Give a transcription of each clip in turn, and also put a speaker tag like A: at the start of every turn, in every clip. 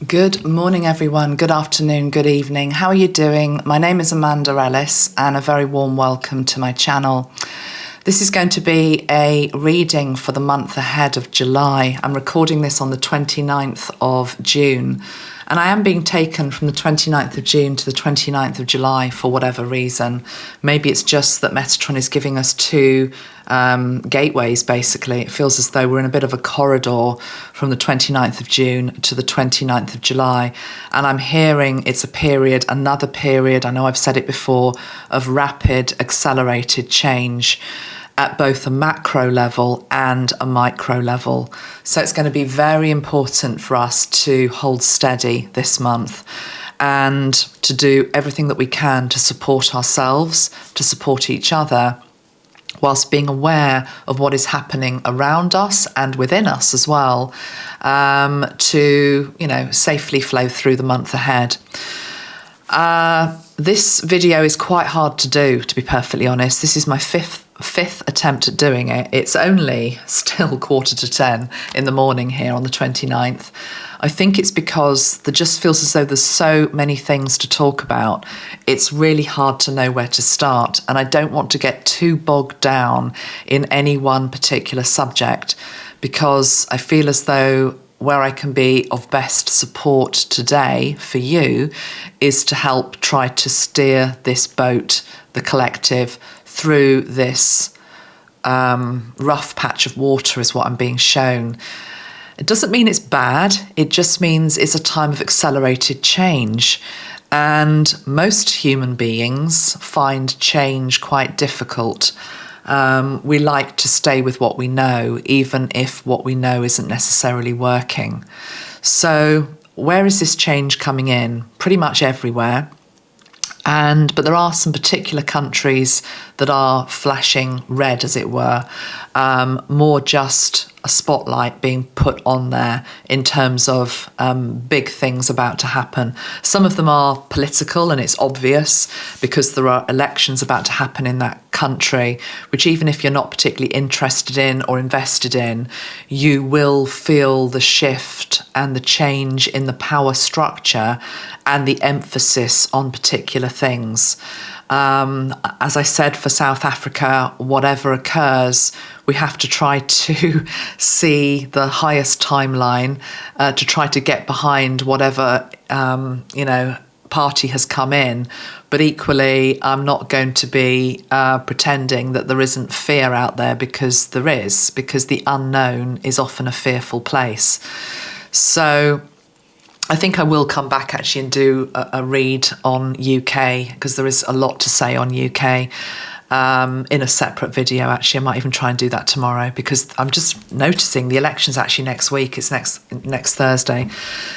A: Good morning, everyone. Good afternoon, good evening. How are you doing? My name is Amanda Ellis, and a very warm welcome to my channel. This is going to be a reading for the month ahead of July. I'm recording this on the 29th of June, and I am being taken from the 29th of June to the 29th of July for whatever reason. Maybe it's just that Metatron is giving us two gateways, basically. It feels as though we're in a bit of a corridor from the 29th of June to the 29th of July. And I'm hearing it's a period, another period, I know I've said it before, of rapid, accelerated change at both a macro level and a micro level. So it's going to be very important for us to hold steady this month and to do everything that we can to support ourselves, to support each other, whilst being aware of what is happening around us and within us as well, to, safely flow through the month ahead. This video is quite hard to do, to be perfectly honest. This is my fifth attempt at doing it. It's only still 9:45 in the morning here on the 29th. I think it's because there just feels as though there's so many things to talk about. It's really hard to know where to start, and I don't want to get too bogged down in any one particular subject, because I feel as though where I can be of best support today for you is to help try to steer this boat, the collective, through this rough patch of water is what I'm being shown. It doesn't mean it's bad, it just means it's a time of accelerated change. And most human beings find change quite difficult. We like to stay with what we know, even if what we know isn't necessarily working. So where is this change coming in? Pretty much everywhere. But there are some particular countries that are flashing red, as it were, more just a spotlight being put on there in terms of big things about to happen. Some of them are political, and it's obvious because there are elections about to happen in that country, which even if you're not particularly interested in or invested in, you will feel the shift and the change in the power structure and the emphasis on particular things. As I said, for South Africa, whatever occurs, we have to try to see the highest timeline to try to get behind whatever, party has come in. But equally, I'm not going to be pretending that there isn't fear out there, because there is, because the unknown is often a fearful place. So I think I will come back actually and do a read on UK, because there is a lot to say on UK in a separate video. Actually, I might even try and do that tomorrow, because I'm just noticing the election's actually next week. It's next Thursday.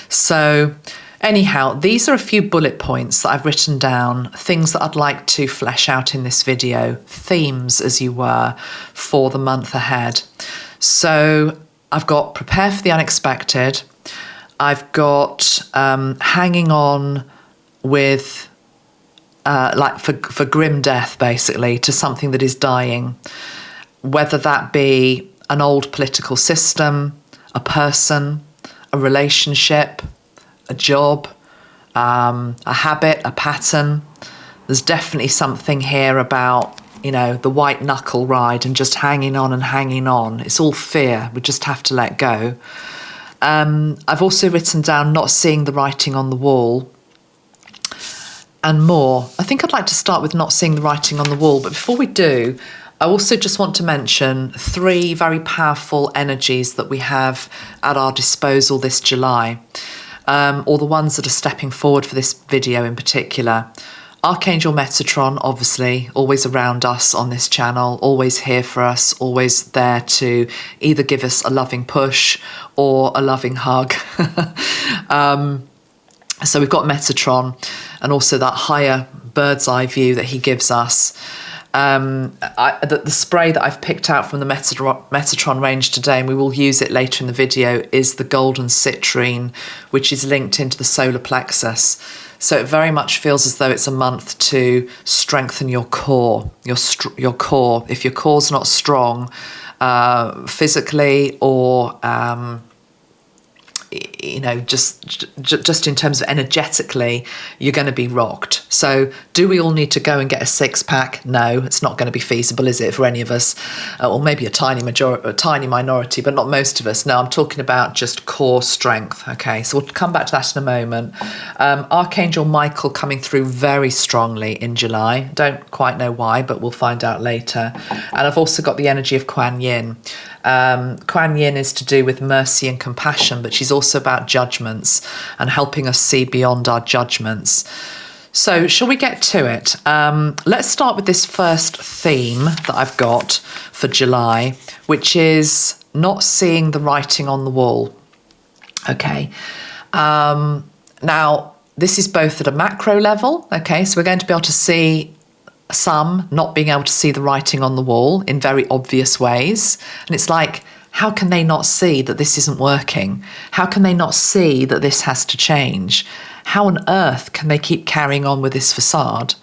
A: So anyhow, these are a few bullet points that I've written down, things that I'd like to flesh out in this video, themes, as you were, for the month ahead. So I've got prepare for the unexpected. I've got hanging on with, for grim death, basically, to something that is dying, whether that be an old political system, a person, a relationship, a job, a habit, a pattern. There's definitely something here about, the white knuckle ride and just hanging on and hanging on. It's all fear. We just have to let go. I've also written down not seeing the writing on the wall and more. I think I'd like to start with not seeing the writing on the wall, but before we do, I also just want to mention three very powerful energies that we have at our disposal this July, or the ones that are stepping forward for this video in particular. Archangel Metatron, obviously, always around us on this channel, always here for us, always there to either give us a loving push or a loving hug. So we've got Metatron, and also that higher bird's eye view that he gives us. The spray that I've picked out from the Metatron range today, and we will use it later in the video, is the Golden Citrine, which is linked into the Solar Plexus. So it very much feels as though it's a month to strengthen your core, your core. If your core's not strong, physically or just in terms of energetically, you're going to be rocked. So do we all need to go and get a six-pack? No, it's not going to be feasible, is it, for any of us? Or maybe a tiny minority, but not most of us. No, I'm talking about just core strength. Okay, so we'll come back to that in a moment. Archangel Michael coming through very strongly in July. Don't quite know why, but we'll find out later. And I've also got the energy of Quan Yin. Quan Yin is to do with mercy and compassion, but she's also about judgments and helping us see beyond our judgments. So shall we get to it? Let's start with this first theme that I've got for July, which is not seeing the writing on the wall. Okay. Now, this is both at a macro level. Okay, so we're going to be able to see some not being able to see the writing on the wall in very obvious ways. And it's like, how can they not see that this isn't working? How can they not see that this has to change? How on earth can they keep carrying on with this facade?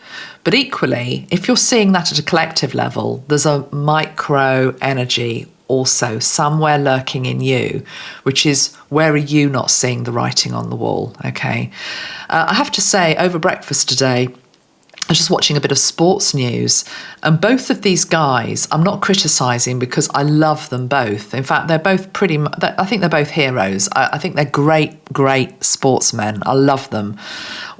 A: But equally, if you're seeing that at a collective level, there's a micro energy also somewhere lurking in you, which is, where are you not seeing the writing on the wall? Okay. I have to say, over breakfast today, I was just watching a bit of sports news, and both of these guys, I'm not criticising because I love them both. In fact, they're both I think they're both heroes. I think they're great sportsmen. I love them.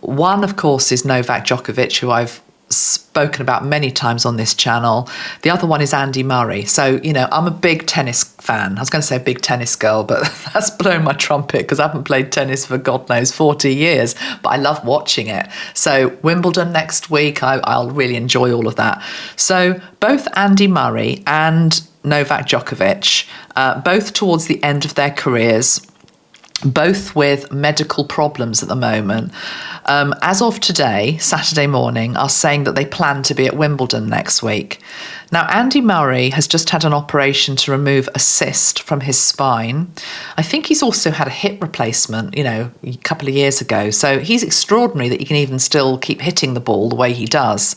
A: One, of course, is Novak Djokovic, who I've spoken about many times on this channel. The other one is Andy Murray. So, I'm a big tennis fan. I was going to say a big tennis girl, but that's blowing my trumpet because I haven't played tennis for God knows 40 years, but I love watching it. So Wimbledon next week, I'll really enjoy all of that. So both Andy Murray and Novak Djokovic, both towards the end of their careers, both with medical problems at the moment, as of today, Saturday morning, are saying that they plan to be at Wimbledon next week. Now, Andy Murray has just had an operation to remove a cyst from his spine. I think he's also had a hip replacement, a couple of years ago. So he's extraordinary that he can even still keep hitting the ball the way he does.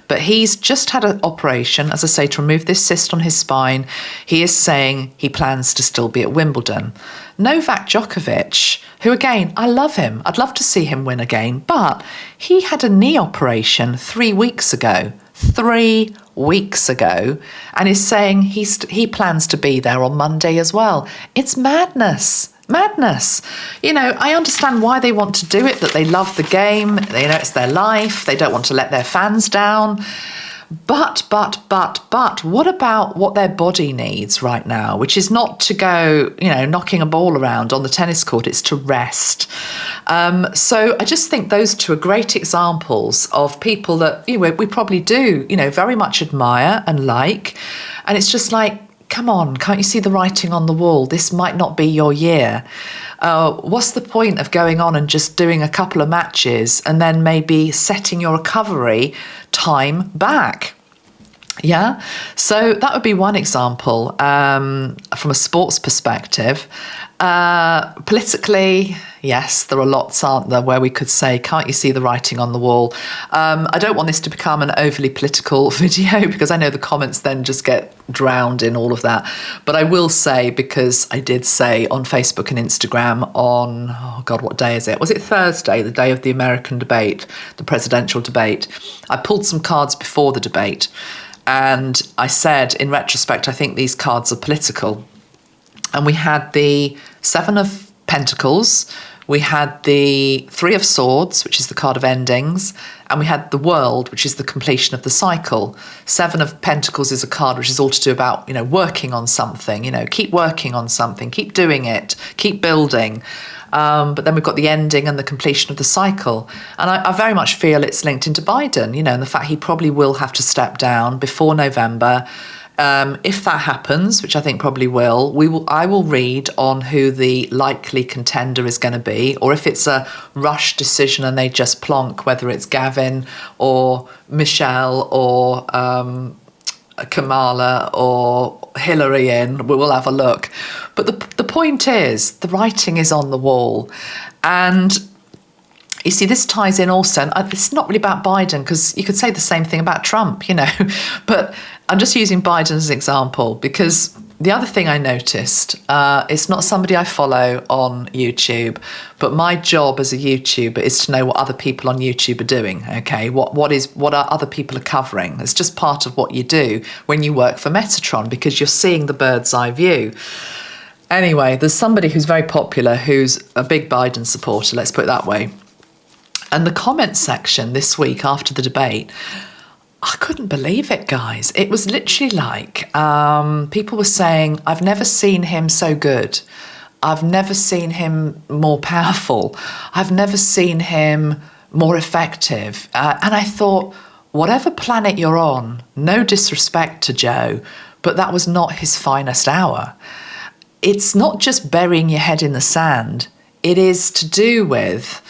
A: But he's just had an operation, as I say, to remove this cyst on his spine. He is saying he plans to still be at Wimbledon. Novak Djokovic, who again, I love him. I'd love to see him win again, but he had a knee operation 3 weeks ago. 3 weeks ago, and is saying he plans to be there on Monday as well. It's madness. I understand why they want to do it, that they love the game, it's their life, they don't want to let their fans down. But, what about what their body needs right now, which is not to go, knocking a ball around on the tennis court, it's to rest. So I just think those two are great examples of people that we probably do, very much admire and like. And it's just like, come on, can't you see the writing on the wall? This might not be your year. What's the point of going on and just doing a couple of matches and then maybe setting your recovery time back? Yeah, so that would be one example from a sports perspective. Politically, yes, there are lots, aren't there, where we could say, can't you see the writing on the wall? I don't want this to become an overly political video because I know the comments then just get drowned in all of that. But I will say, because I did say on Facebook and Instagram on, what day is it? Was it Thursday, the day of the American debate, the presidential debate? I pulled some cards before the debate. And I said, in retrospect, I think these cards are political. And we had the Seven of Pentacles, we had the Three of Swords, which is the card of endings, and we had the World, which is the completion of the cycle. Seven of Pentacles is a card which is all to do about, working on something, keep working on something, keep doing it, keep building. But then we've got the ending and the completion of the cycle. And I very much feel it's linked into Biden, and the fact he probably will have to step down before November. If that happens, which I think probably will, I will read on who the likely contender is going to be, or if it's a rush decision and they just plonk, whether it's Gavin or Michelle or Kamala or Hillary in, we will have a look. But the point is, the writing is on the wall. And you see, this ties in also, and it's not really about Biden, because you could say the same thing about Trump, but I'm just using Biden as an example, because The other thing I noticed, it's not somebody I follow on YouTube, but my job as a YouTuber is to know what other people on YouTube are doing, okay? What are other people are covering? It's just part of what you do when you work for Metatron, because you're seeing the bird's eye view. Anyway, there's somebody who's very popular who's a big Biden supporter, let's put it that way. And the comment section this week after the debate, I couldn't believe it, guys. It was literally like people were saying, I've never seen him so good. I've never seen him more powerful. I've never seen him more effective. And I thought, whatever planet you're on, no disrespect to Joe, but that was not his finest hour. It's not just burying your head in the sand. It is to do with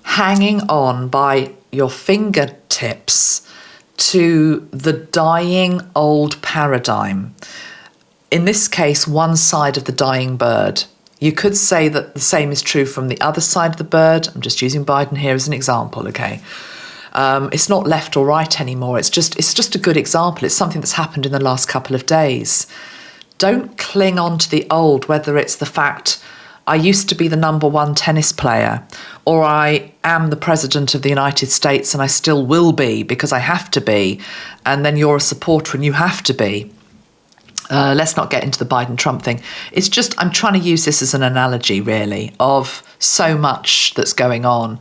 A: hanging on by your fingertips to the dying old paradigm. In this case, one side of the dying bird. You could say that the same is true from the other side of the bird. I'm just using Biden here as an example, okay? It's not left or right anymore. It's just a good example. It's something that's happened in the last couple of days. Don't cling on to the old, whether it's the fact I used to be the #1 tennis player, or I am the president of the United States and I still will be because I have to be, and then you're a supporter and you have to be. Let's not get into the Biden-Trump thing. It's just, I'm trying to use this as an analogy, really, of so much that's going on.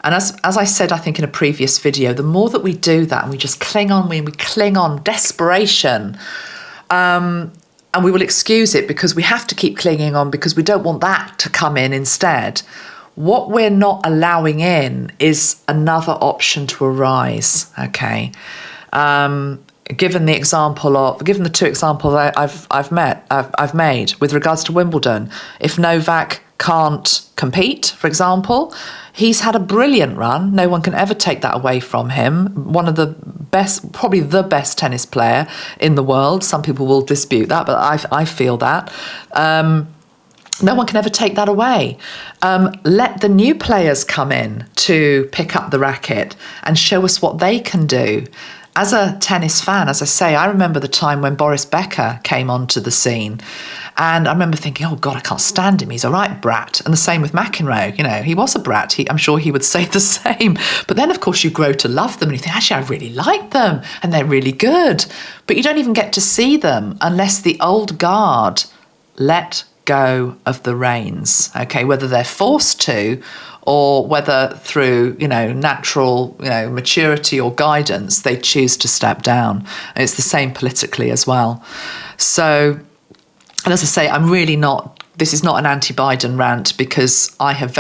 A: And as I said, I think in a previous video, the more that we do that and we just cling on, desperation, and we will excuse it because we have to keep clinging on because we don't want that to come in instead. What we're not allowing in is another option to arise, okay? Given the two examples I've made with regards to Wimbledon, if Novak can't compete, for example, he's had a brilliant run. No one can ever take that away from him. One of the best, probably the best tennis player in the world. Some people will dispute that, but I feel that. No one can ever take that away. Let the new players come in to pick up the racket and show us what they can do. As a tennis fan, as I say, I remember the time when Boris Becker came onto the scene. And I remember thinking, oh, God, I can't stand him. He's a right brat. And the same with McEnroe. You know, he was a brat. I'm sure he would say the same. But then, of course, you grow to love them and you think, actually, I really like them and they're really good. But you don't even get to see them unless the old guard let go of the reins, okay, whether they're forced to or whether through, natural, maturity or guidance, they choose to step down. And it's the same politically as well. So, and as I say, this is not an anti-Biden rant because I have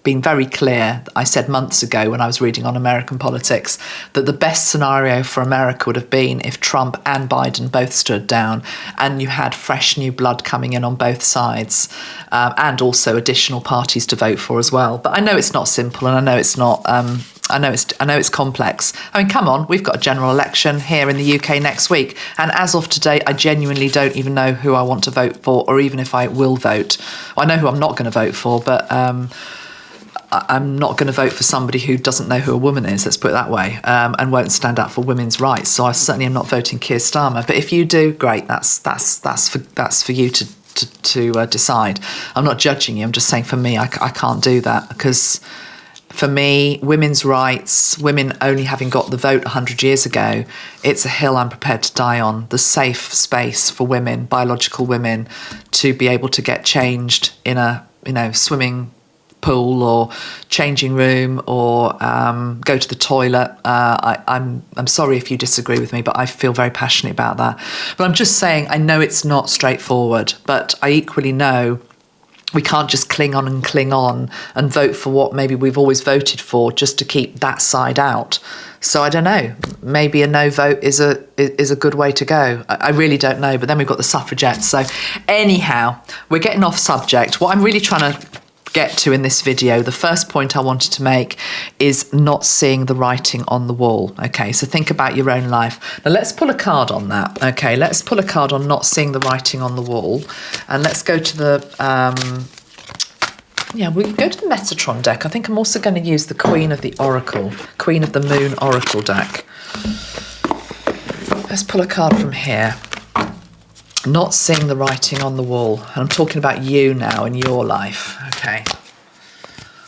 A: been very clear. I said months ago when I was reading on American politics that the best scenario for America would have been if Trump and Biden both stood down and you had fresh new blood coming in on both sides, and also additional parties to vote for as well. But I know it's not simple, and I know it's not. I know it's complex. I mean, come on, we've got a general election here in the UK next week, and as of today, I genuinely don't even know who I want to vote for, or even if I will vote. Well, I know who I'm not going to vote for, but I'm not going to vote for somebody who doesn't know who a woman is, let's put it that way, and won't stand up for women's rights. So I certainly am not voting Keir Starmer. But if you do, great. That's for you to decide. I'm not judging you. I'm just saying for me, I can't do that because for me, women's rights, women only having got the vote 100 years ago, it's a hill I'm prepared to die on. The safe space for women, biological women, to be able to get changed in a swimming pool or changing room or go to the toilet. I'm sorry if you disagree with me, but I feel very passionate about that. But I'm just saying, I know it's not straightforward, but I equally know we can't just cling on and vote for what maybe we've always voted for just to keep that side out. So I don't know, maybe a no vote is a good way to go. I really don't know. But then we've got the suffragettes. So anyhow, we're getting off subject. What I'm really trying to get to in this video, the first point I wanted to make is not seeing the writing on the wall. Okay, so think about your own life. Now let's pull a card on that. Okay, let's pull a card on not seeing the writing on the wall, and let's go to the we'll go to the Metatron deck. I think I'm also going to use the Queen of the Moon Oracle deck. Let's pull a card from here. Not seeing the writing on the wall. And I'm talking about you now in your life. Okay.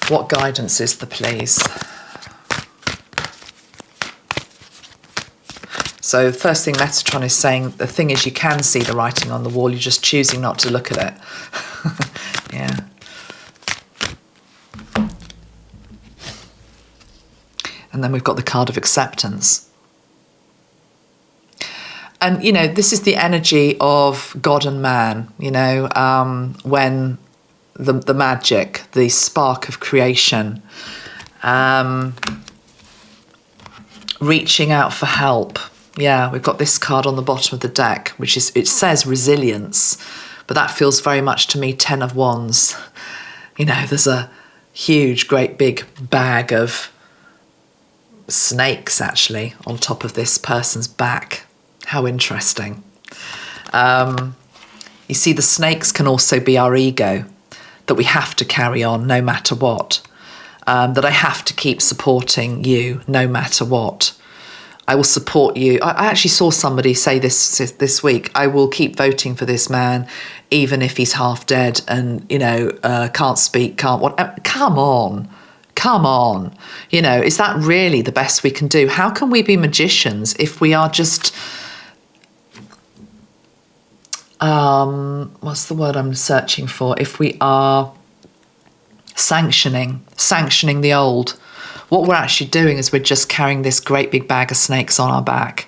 A: What guidance is there, please? So the first thing Metatron is saying, the thing is you can see the writing on the wall, you're just choosing not to look at it. Yeah. And then we've got the card of acceptance. And, you know, this is the energy of God and man, you know, when the magic, the spark of creation, reaching out for help. Yeah, we've got this card on the bottom of the deck, which is, it says resilience, but that feels very much to me 10 of Wands. You know, there's a huge, great big bag of snakes actually on top of this person's back. How interesting. You see, the snakes can also be our ego, that we have to carry on no matter what, that I have to keep supporting you no matter what. I will support you. I actually saw somebody say this week, I will keep voting for this man even if he's half dead and, you know, can't speak, can't what. Come on. You know, is that really the best we can do? How can we be magicians if we are just... what's the word I'm searching for? If we are sanctioning the old, what we're actually doing is we're just carrying this great big bag of snakes on our back.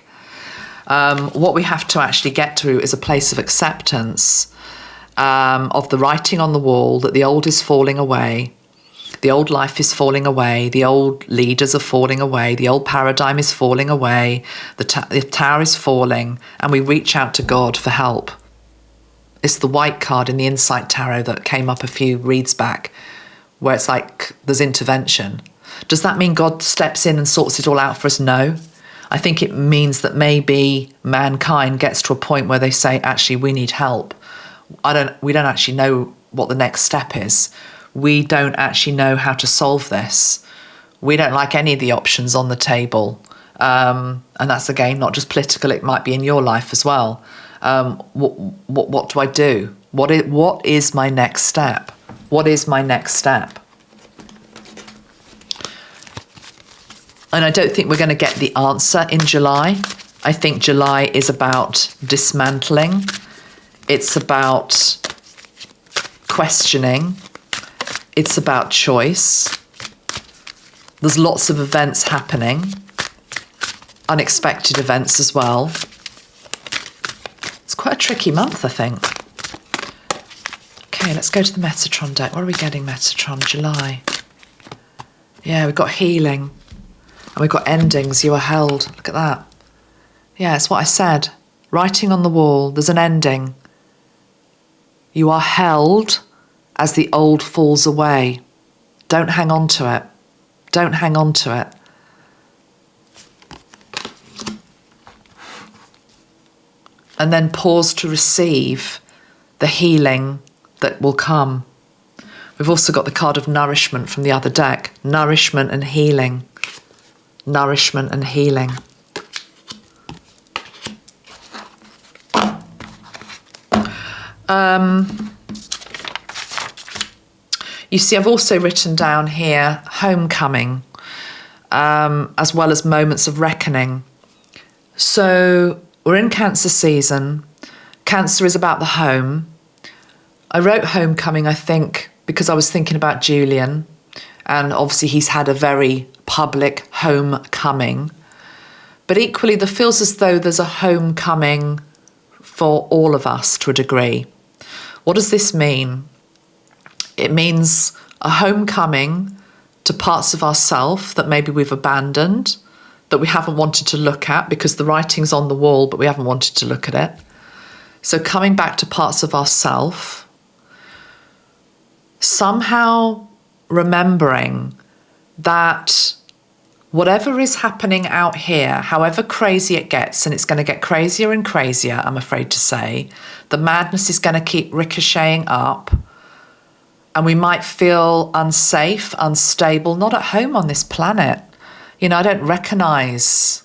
A: What we have to actually get to is a place of acceptance of the writing on the wall, that the old is falling away, the old life is falling away, the old leaders are falling away, the old paradigm is falling away, the tower is falling, and we reach out to God for help. It's the white card in the Insight Tarot that came up a few reads back, where it's like there's intervention. Does that mean God steps in and sorts it all out for us? No. I think it means that maybe mankind gets to a point where they say, actually, we need help. We don't actually know what the next step is. We don't actually know how to solve this. We don't like any of the options on the table. And that's, again, not just political, it might be in your life as well. What do I do? What is my next step? What is my next step? And I don't think we're going to get the answer in July. I think July is about dismantling. It's about questioning. It's about choice. There's lots of events happening. Unexpected events as well. It's quite a tricky month, I think. Okay, let's go to the Metatron deck. What are we getting, Metatron? July. Yeah, we've got healing. And we've got endings. You are held. Look at that. Yeah, it's what I said. Writing on the wall. There's an ending. You are held as the old falls away. Don't hang on to it. Don't hang on to it. And then pause to receive the healing that will come. We've also got the card of nourishment from the other deck. Nourishment and healing. Nourishment and healing. You see, I've also written down here homecoming, as well as moments of reckoning. So we're in Cancer season. Cancer is about the home. I wrote homecoming, I think, because I was thinking about Julian, and obviously he's had a very public homecoming. But equally, there feels as though there's a homecoming for all of us to a degree. What does this mean? It means a homecoming to parts of ourself that maybe we've abandoned, that we haven't wanted to look at because the writing's on the wall, but we haven't wanted to look at it. So coming back to parts of ourself, somehow remembering that whatever is happening out here, however crazy it gets, and it's going to get crazier and crazier, I'm afraid to say, the madness is going to keep ricocheting up, and we might feel unsafe, unstable, not at home on this planet. You know, I don't recognise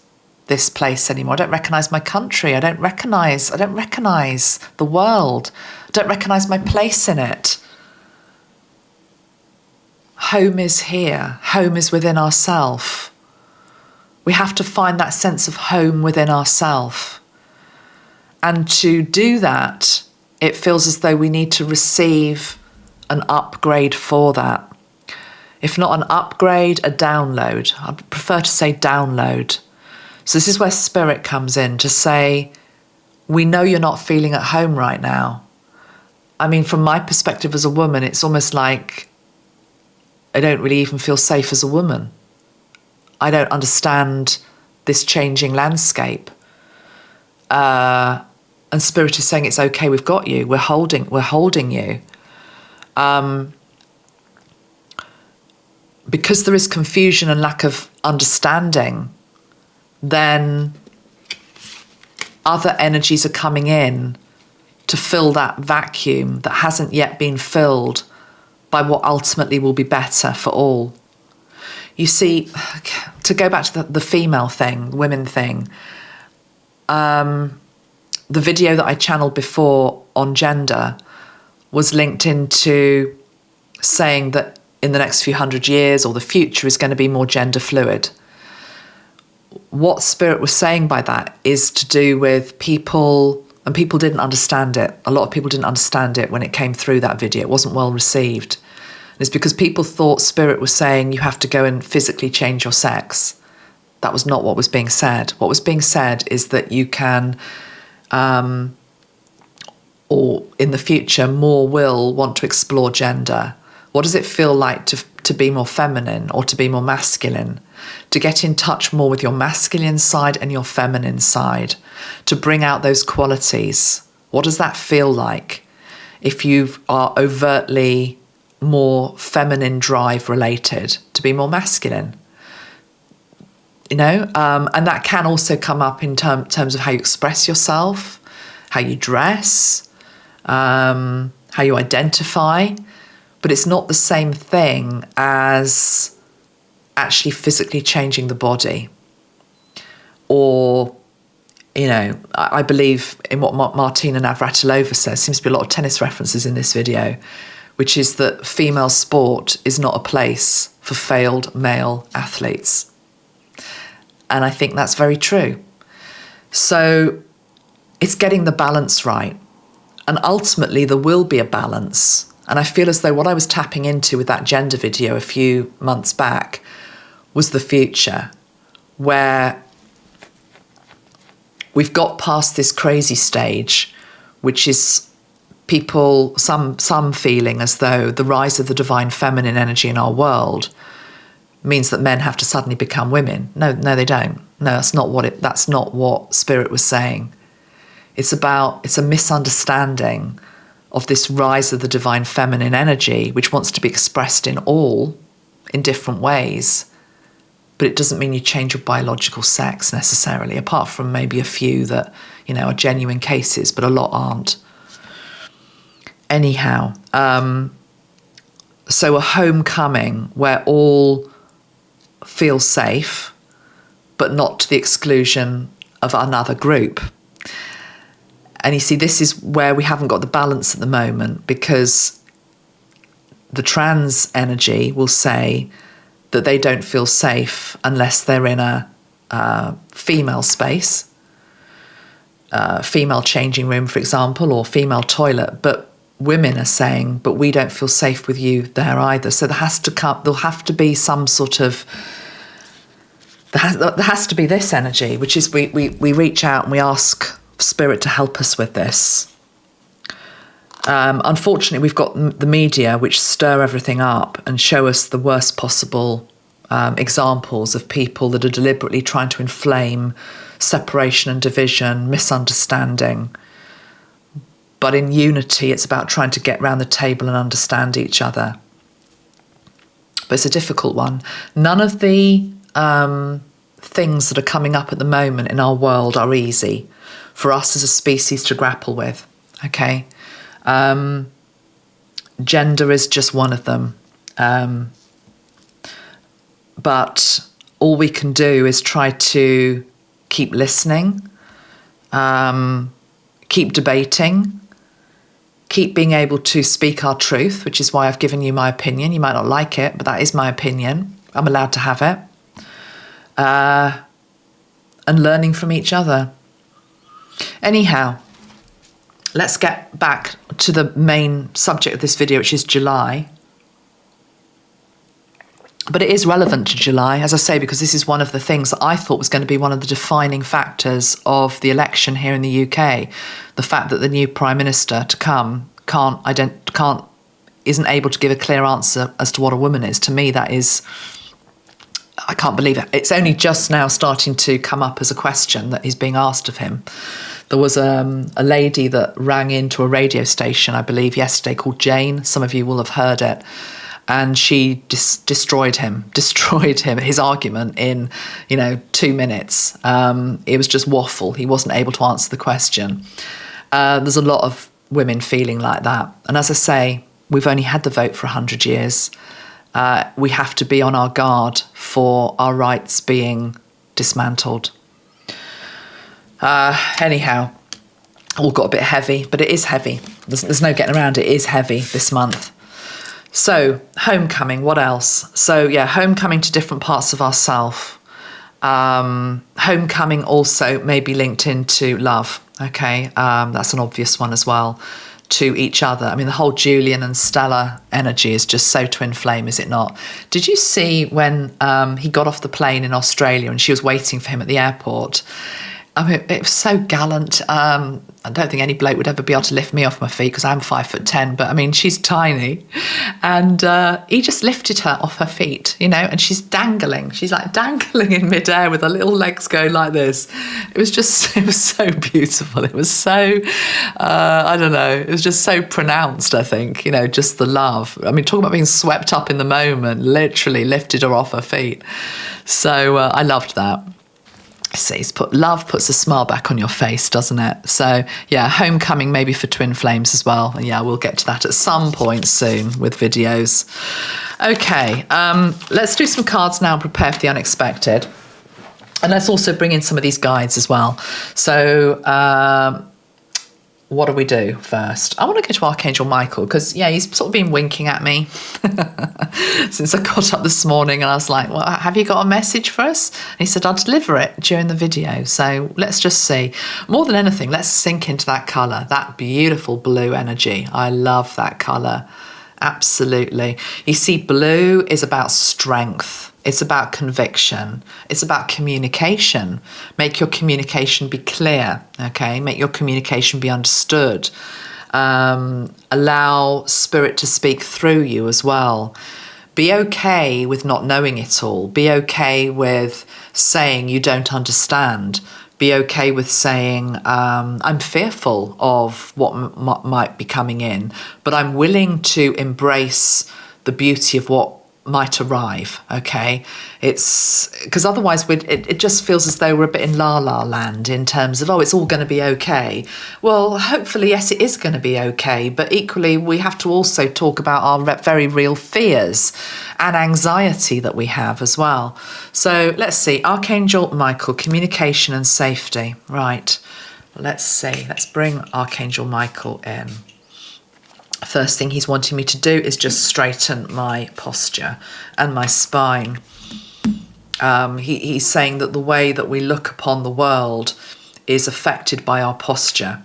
A: this place anymore. I don't recognise my country. I don't recognise the world. I don't recognise my place in it. Home is here. Home is within ourself. We have to find that sense of home within ourself. And to do that, it feels as though we need to receive an upgrade for that. If not an upgrade, a download. I prefer to say download. So this is where spirit comes in to say, we know you're not feeling at home right now. I mean, from my perspective as a woman, it's almost like I don't really even feel safe as a woman. I don't understand this changing landscape. And spirit is saying, it's okay, we've got you. We're holding you. Because there is confusion and lack of understanding, then other energies are coming in to fill that vacuum that hasn't yet been filled by what ultimately will be better for all. You see, to go back to the female thing, women thing, the video that I channeled before on gender was linked into saying that in the next few hundred years or the future is going to be more gender fluid. What spirit was saying by that is to do with people, and people didn't understand it. A lot of people didn't understand it when it came through that video. It wasn't well received. And it's because people thought spirit was saying you have to go and physically change your sex. That was not what was being said. What was being said is that you can, or in the future, more will want to explore gender. What does it feel like to be more feminine or to be more masculine? To get in touch more with your masculine side and your feminine side, to bring out those qualities. What does that feel like if you are overtly more feminine drive related, to be more masculine? You know, and that can also come up in terms of how you express yourself, how you dress, how you identify. But it's not the same thing as actually physically changing the body. Or, you know, I believe in what Martina Navratilova says, seems to be a lot of tennis references in this video, which is that female sport is not a place for failed male athletes. And I think that's very true. So it's getting the balance right. And ultimately there will be a balance. And I feel as though what I was tapping into with that gender video a few months back was the future, where we've got past this crazy stage, which is people, some feeling as though the rise of the divine feminine energy in our world means that men have to suddenly become women. No, they don't. No, that's not what spirit was saying. It's a misunderstanding of this rise of the divine feminine energy, which wants to be expressed in all, in different ways. But it doesn't mean you change your biological sex necessarily, apart from maybe a few that, you know, are genuine cases, but a lot aren't. Anyhow, so a homecoming where all feel safe, but not to the exclusion of another group. And you see, this is where we haven't got the balance at the moment, because the trans energy will say that they don't feel safe unless they're in a female space, female changing room, for example, or female toilet. But women are saying, but we don't feel safe with you there either. So there'll have to be some sort of, there has to be this energy, which is we reach out and we ask spirit to help us with this. Unfortunately, we've got the media which stir everything up and show us the worst possible examples of people that are deliberately trying to inflame separation and division, misunderstanding. But in unity, it's about trying to get round the table and understand each other. But it's a difficult one. None of the things that are coming up at the moment in our world are easy for us as a species to grapple with, okay? Gender is just one of them. But all we can do is try to keep listening, keep debating, keep being able to speak our truth, which is why I've given you my opinion. You might not like it, but that is my opinion. I'm allowed to have it. And learning from each other. Anyhow, let's get back to the main subject of this video, which is July. But it is relevant to July, as I say, because this is one of the things that I thought was going to be one of the defining factors of the election here in the UK. The fact that the new Prime Minister to come isn't able to give a clear answer as to what a woman is. To me, that is, I can't believe it. It's only just now starting to come up as a question that is being asked of him. There was a lady that rang into a radio station, I believe, yesterday called Jane. Some of you will have heard it. And she destroyed him, his argument in, 2 minutes. It was just waffle. He wasn't able to answer the question. There's a lot of women feeling like that. And as I say, we've only had the vote for 100 years. We have to be on our guard for our rights being dismantled. Anyhow, all got a bit heavy, but it is heavy. There's no getting around it. It is heavy this month. So, homecoming, what else? So, yeah, homecoming to different parts of ourself. Homecoming also may be linked into love, okay? That's an obvious one as well, to each other. I mean, the whole Julian and Stella energy is just so twin flame, is it not? Did you see when he got off the plane in Australia and she was waiting for him at the airport? I mean, it was so gallant. I don't think any bloke would ever be able to lift me off my feet because I'm 5'10", but I mean, she's tiny. And he just lifted her off her feet, and she's dangling. She's like dangling in midair with her little legs going like this. It was so beautiful. It was so, I don't know, it was just so pronounced, I think, just the love. I mean, talking about being swept up in the moment, literally lifted her off her feet. So I loved that. See, love puts a smile back on your face, doesn't it? So, yeah, homecoming maybe for twin flames as well. And yeah, we'll get to that at some point soon with videos. Okay, let's do some cards now and prepare for the unexpected. And let's also bring in some of these guides as well. So, what do we do first? I want to go to Archangel Michael because, yeah, he's sort of been winking at me since I got up this morning, and I was like, well, have you got a message for us? And he said, I'll deliver it during the video. So let's just see. More than anything, let's sink into that colour, that beautiful blue energy. I love that colour. Absolutely. You see, blue is about strength. It's about conviction. It's about communication. Make your communication be clear, okay? Make your communication be understood. Allow spirit to speak through you as well. Be okay with not knowing it all. Be okay with saying you don't understand. Be okay with saying, I'm fearful of what might be coming in, but I'm willing to embrace the beauty of what might arrive, okay? It's because otherwise it just feels as though we're a bit in la-la land in terms of, it's all going to be okay. Well, hopefully, yes, it is going to be okay, but equally we have to also talk about our very real fears and anxiety that we have as well. So let's see, Archangel Michael, communication and safety. Right, let's see, let's bring Archangel Michael in. First thing he's wanting me to do is just straighten my posture and my spine. He's saying that the way that we look upon the world is affected by our posture.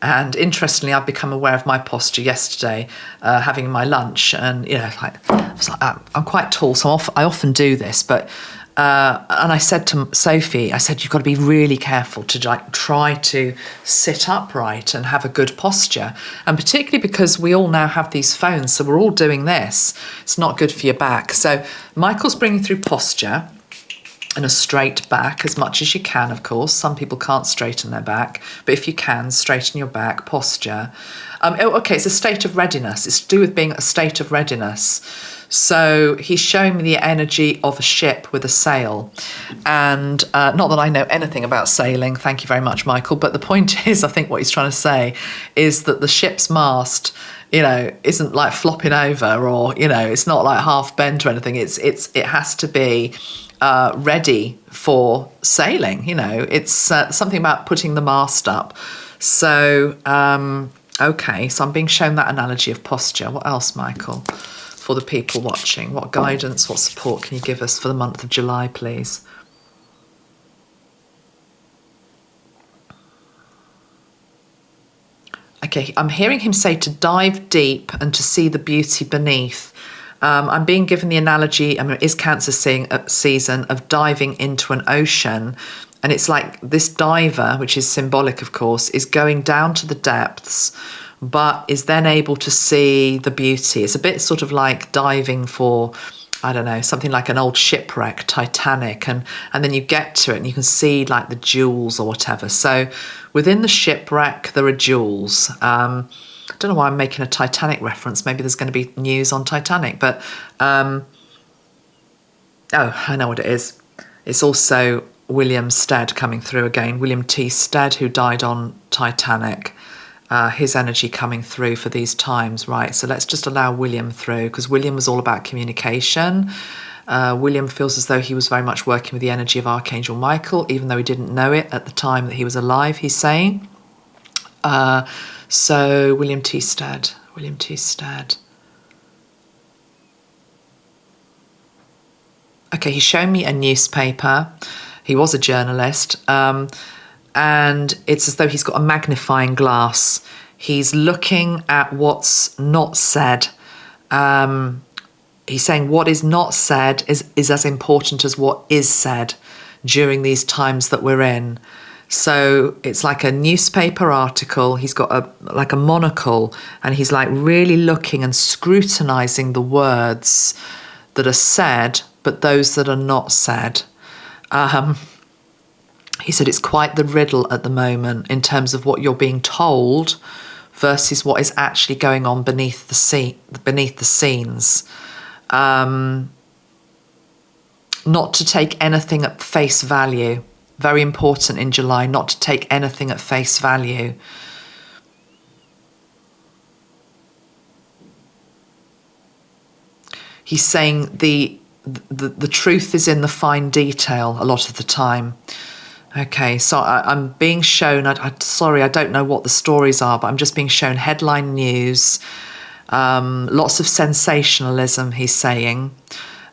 A: And interestingly, I've become aware of my posture yesterday, having my lunch. And, I was like, I'm quite tall, so I often do this. But and I said to Sophie, you've got to be really careful to try to sit upright and have a good posture. And particularly because we all now have these phones, so we're all doing this. It's not good for your back. So Michael's bringing through posture and a straight back as much as you can, of course. Some people can't straighten their back, but if you can, straighten your back, posture. Okay, it's a state of readiness. It's to do with being a state of readiness. So he's showing me the energy of a ship with a sail. And not that I know anything about sailing, thank you very much, Michael, but the point is, I think what he's trying to say is that the ship's mast, isn't like flopping over or, it's not like half bent or anything. It has to be ready for sailing. You know, it's something about putting the mast up. So, okay, so I'm being shown that analogy of posture. What else, Michael, for the people watching? What guidance, what support can you give us for the month of July, please? Okay, I'm hearing him say to dive deep and to see the beauty beneath. I'm being given the analogy, I mean, it is Cancer season, of diving into an ocean. And it's like this diver, which is symbolic, of course, is going down to the depths, but is then able to see the beauty. It's a bit sort of like diving for, I don't know, something like an old shipwreck, Titanic, and then you get to it and you can see like the jewels or whatever. So within the shipwreck, there are jewels. I don't know why I'm making a Titanic reference. Maybe there's going to be news on Titanic, but oh, I know what it is. It's also William Stead coming through again. William T. Stead, who died on Titanic. His energy coming through for these times, right? So let's just allow William through, because William was all about communication. William feels as though he was very much working with the energy of Archangel Michael, even though he didn't know it at the time that he was alive, he's saying. So William T. Stead. Okay, he's shown me a newspaper. He was a journalist. And it's as though he's got a magnifying glass. He's looking at what's not said. He's saying what is not said is as important as what is said during these times that we're in. So it's like a newspaper article. He's got a monocle, and he's like really looking and scrutinizing the words that are said, but those that are not said. He said it's quite the riddle at the moment in terms of what you're being told versus what is actually going on beneath the scenes. Not to take anything at face value. Very important in July, not to take anything at face value. He's saying the truth is in the fine detail a lot of the time. Okay, so I'm being shown, sorry, I don't know what the stories are, but I'm just being shown headline news, lots of sensationalism, he's saying.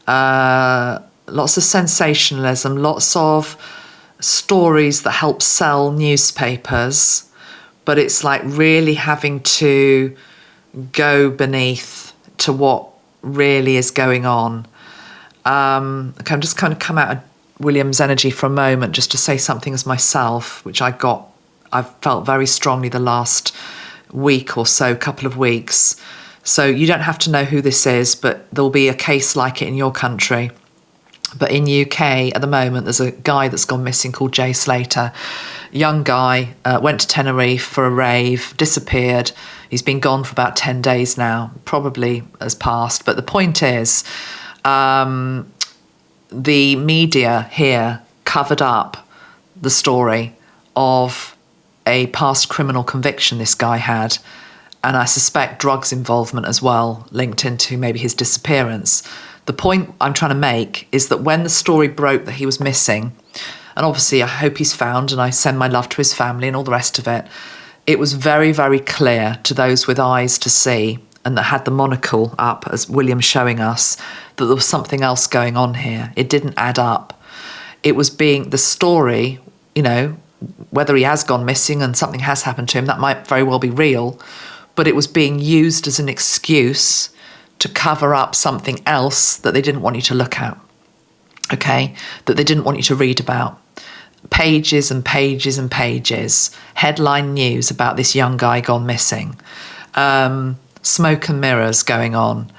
A: Lots of sensationalism, lots of stories that help sell newspapers, but it's like really having to go beneath to what really is going on. Okay, I'm just kind of come out of William's energy for a moment just to say something as myself, which I've felt very strongly the last week or so, couple of weeks. So you don't have to know who this is, but there'll be a case like it in your country. But in UK at the moment, there's a guy that's gone missing called Jay Slater. Young guy, went to Tenerife for a rave, disappeared. He's been gone for about 10 days now, probably has passed. But the point is, the media here covered up the story of a past criminal conviction this guy had, and I suspect drugs involvement as well, linked into maybe his disappearance. The point I'm trying to make is that when the story broke that he was missing, and obviously I hope he's found and I send my love to his family and all the rest of it, it was very, very clear to those with eyes to see and that had the monocle up, as William's showing us, that there was something else going on here. It didn't add up. It was being the story, you know, whether he has gone missing and something has happened to him, that might very well be real, but it was being used as an excuse to cover up something else that they didn't want you to look at, okay, that they didn't want you to read about. Pages and pages and pages, headline news about this young guy gone missing. Smoke and mirrors going on.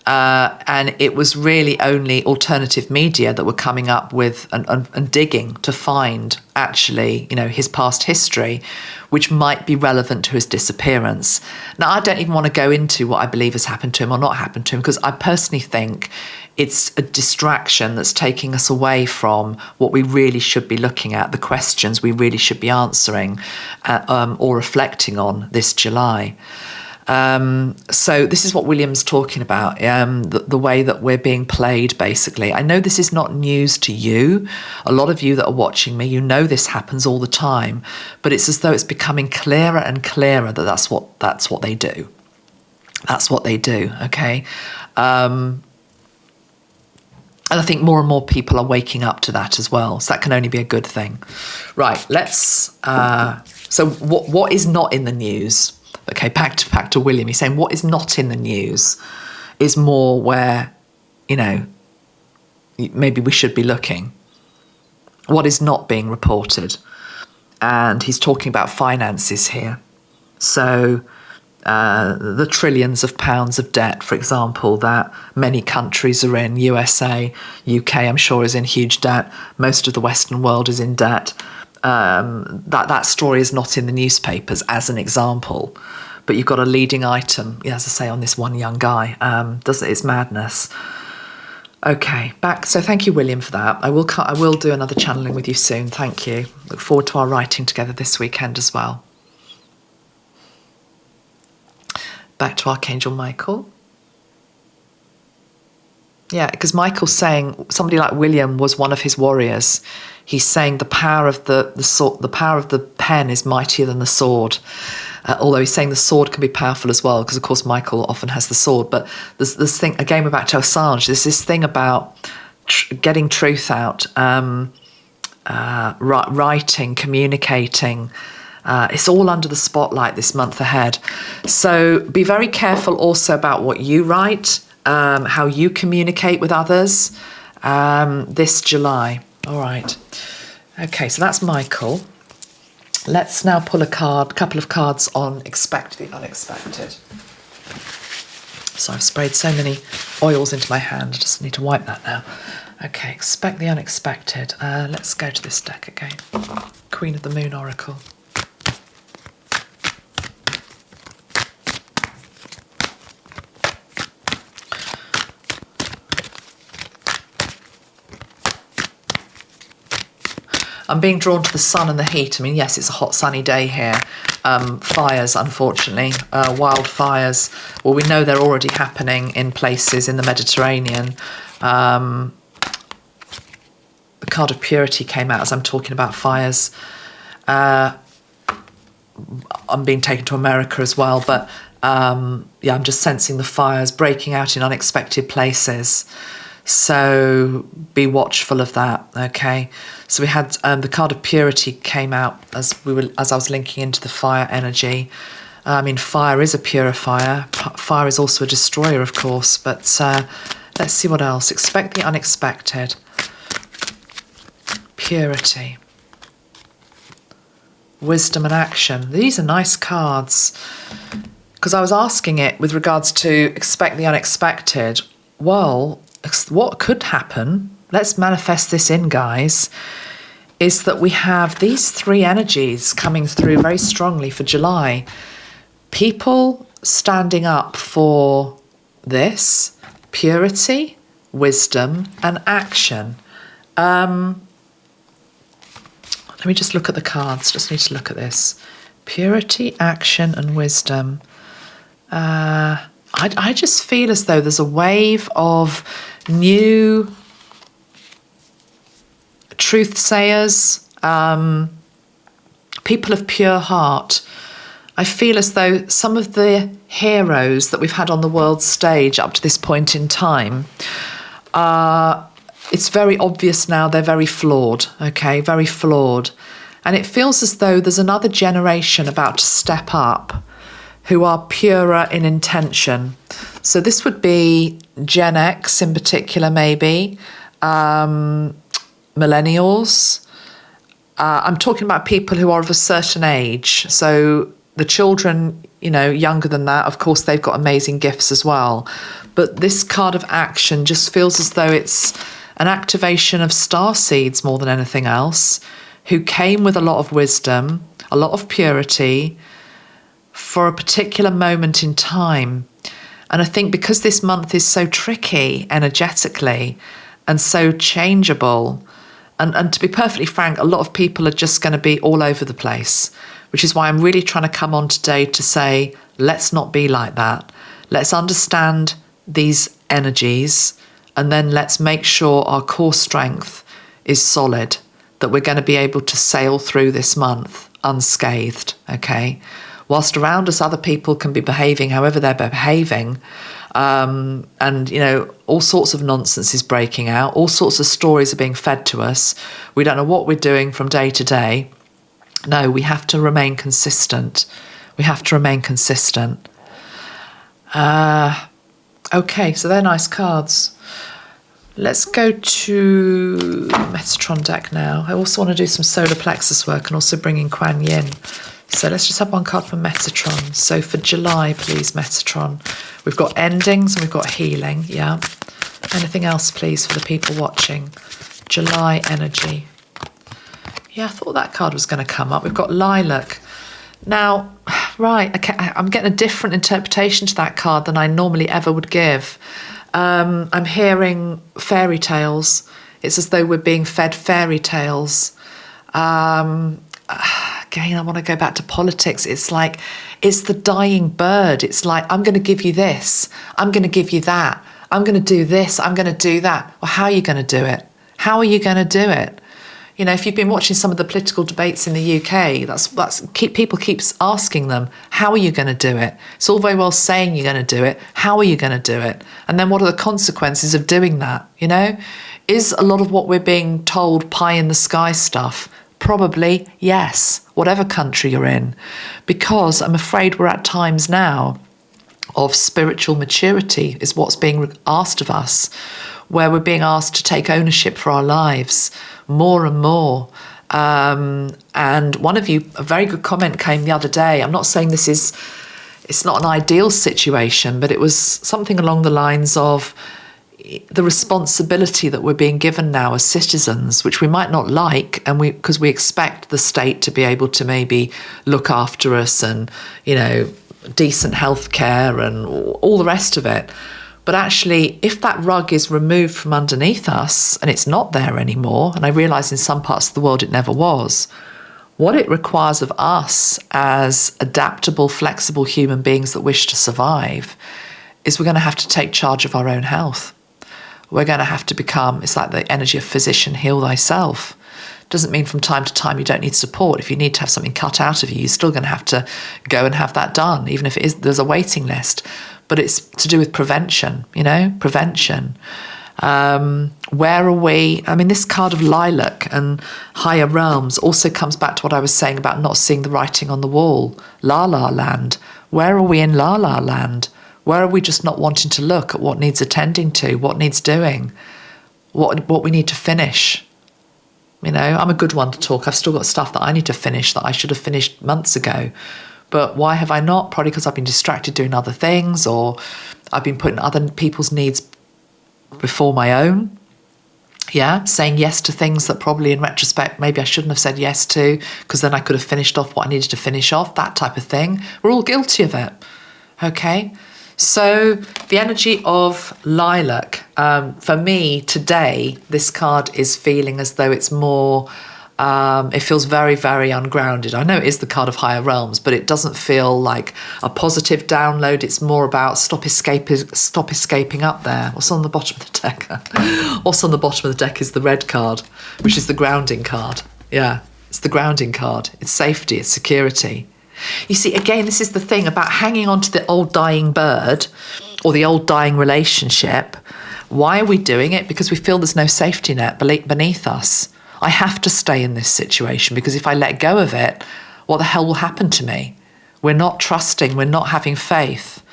A: And it was really only alternative media that were coming up with and digging to find actually, you know, his past history, which might be relevant to his disappearance. Now, I don't even want to go into what I believe has happened to him or not happened to him, because I personally think it's a distraction that's taking us away from what we really should be looking at, the questions we really should be answering or reflecting on this July. So this is what William's talking about, the way that we're being played, basically. I know this is not news to you. A lot of you that are watching me, you know this happens all the time, but it's as though it's becoming clearer and clearer that that's what they do. That's what they do, okay? And I think more and more people are waking up to that as well. So that can only be a good thing. Right, let's... so what is not in the news? Okay, back to William. He's saying what is not in the news is more where, maybe we should be looking. What is not being reported? And he's talking about finances here. So the trillions of pounds of debt, for example, that many countries are in. USA, UK, I'm sure, is in huge debt. Most of the Western world is in debt. That story is not in the newspapers as an example, but you've got a leading item, as I say, on this one young guy. It's madness. Okay, back. So thank you, William, for that. I will do another channeling with you soon. Thank you. Look forward to our writing together this weekend as well. Back to Archangel Michael. Yeah, because Michael's saying somebody like William was one of his warriors. He's saying the power of the sword, the power of the pen is mightier than the sword. Although he's saying the sword can be powerful as well, because of course Michael often has the sword. But there's this thing again. We're back to Assange. There's this thing about getting truth out, writing, communicating. It's all under the spotlight this month ahead. So be very careful also about what you write, how you communicate with others this July. All right. Okay, so that's Michael. Let's now pull a couple of cards on expect the unexpected. So I've sprayed so many oils into my hand. I just need to wipe that now. Okay, expect the unexpected. Let's go to this deck again. Queen of the Moon Oracle. I'm being drawn to the sun and the heat. I mean, yes, it's a hot, sunny day here. Fires, unfortunately, wildfires. Well, we know they're already happening in places in the Mediterranean. The card of purity came out as I'm talking about fires. I'm being taken to America as well, but I'm just sensing the fires breaking out in unexpected places. So be watchful of that, okay? So we had the card of purity came out as I was linking into the fire energy. I mean, fire is a purifier. Fire is also a destroyer, of course. But let's see what else. Expect the unexpected. Purity. Wisdom and action. These are nice cards. Because I was asking it with regards to expect the unexpected. Well, what could happen, let's manifest this in, guys, is that we have these three energies coming through very strongly for July. People standing up for this, purity, wisdom, and action. Let me just look at the cards, just need to look at this. Purity, action, and wisdom. I just feel as though there's a wave of new truth sayers, people of pure heart. I feel as though some of the heroes that we've had on the world stage up to this point in time, it's very obvious now they're very flawed, okay, very flawed. And it feels as though there's another generation about to step up who are purer in intention. So this would be Gen X in particular, maybe, millennials. I'm talking about people who are of a certain age. So the children, younger than that, of course, they've got amazing gifts as well. But this card of action just feels as though it's an activation of star seeds more than anything else, who came with a lot of wisdom, a lot of purity, for a particular moment in time. And I think because this month is so tricky energetically and so changeable, and to be perfectly frank, a lot of people are just going to be all over the place, which is why I'm really trying to come on today to say, Let's not be like that. Let's understand these energies, and then let's make sure our core strength is solid, that we're going to be able to sail through this month unscathed, okay? Whilst around us other people can be behaving however they're behaving, and, you know, all sorts of nonsense is breaking out, all sorts of stories are being fed to us. We don't know what we're doing from day to day. No, we have to remain consistent. We have to remain consistent. Okay, so they're nice cards. Let's go to Metatron deck now. I also want to do some Solar Plexus work and also bring in Quan Yin. So let's just have one card for Metatron. So for July, please, Metatron. We've got endings and we've got healing, yeah. Anything else, please, for the people watching? July energy. Yeah, I thought that card was going to come up. We've got lilac. Now, right, okay, I'm getting a different interpretation to that card than I normally ever would give. I'm hearing fairy tales. It's as though we're being fed fairy tales. Again, I want to go back to politics. It's like, it's the dying bird. It's like, I'm going to give you this. I'm going to give you that. I'm going to do this. I'm going to do that. Well, how are you going to do it? How are you going to do it? You know, if you've been watching some of the political debates in the UK, people keep asking them, how are you going to do it? It's all very well saying you're going to do it. How are you going to do it? And then what are the consequences of doing that? You know, is a lot of what we're being told pie in the sky stuff? Probably yes, whatever country you're in, because I'm afraid we're at times now of spiritual maturity is what's being asked of us, where we're being asked to take ownership for our lives more and more. And one of you, a very good comment came the other day. I'm not saying it's not an ideal situation, but it was something along the lines of the responsibility that we're being given now as citizens, which we might not like, and because we expect the state to be able to maybe look after us and, you know, decent healthcare and all the rest of it. But actually, if that rug is removed from underneath us and it's not there anymore, and I realise in some parts of the world it never was, what it requires of us as adaptable, flexible human beings that wish to survive is we're going to have to take charge of our own health. We're going to have to become, it's like the energy of physician, heal thyself. Doesn't mean from time to time you don't need support. If you need to have something cut out of you, you're still going to have to go and have that done, even if there's a waiting list. But it's to do with prevention, you know, prevention. Where are we? I mean, this card of lilac and higher realms also comes back to what I was saying about not seeing the writing on the wall. La La Land. Where are we in La La Land? Where are we just not wanting to look at what needs attending to, what needs doing, what we need to finish? You know, I'm a good one to talk. I've still got stuff that I need to finish that I should have finished months ago. But why have I not? Probably because I've been distracted doing other things, or I've been putting other people's needs before my own. Yeah, saying yes to things that probably in retrospect maybe I shouldn't have said yes to, because then I could have finished off what I needed to finish off, that type of thing. We're all guilty of it. Okay? So the energy of lilac, for me today, this card is feeling as though it's more, it feels very, very ungrounded. I know it is the card of higher realms, but it doesn't feel like a positive download. It's more about stop escaping up there. What's on the bottom of the deck? What's on the bottom of the deck is the red card, which is the grounding card. Yeah, it's the grounding card. It's safety, it's security. You see, again, this is the thing about hanging on to the old dying bird or the old dying relationship. Why are we doing it? Because we feel there's no safety net beneath us. I have to stay in this situation because if I let go of it, what the hell will happen to me? We're not trusting, we're not having faith.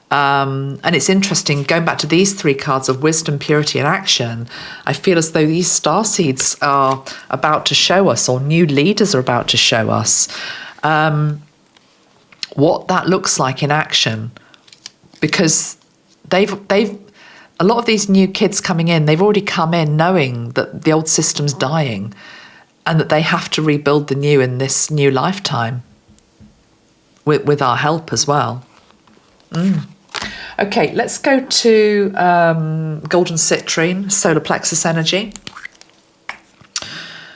A: And it's interesting, going back to these three cards of wisdom, purity and action, I feel as though these starseeds are about to show us, or new leaders are about to show us, what that looks like in action, because they've a lot of these new kids coming in, they've already come in knowing that the old system's dying and that they have to rebuild the new in this new lifetime with our help as well. Okay, let's go to Golden Citrine, Solar Plexus energy.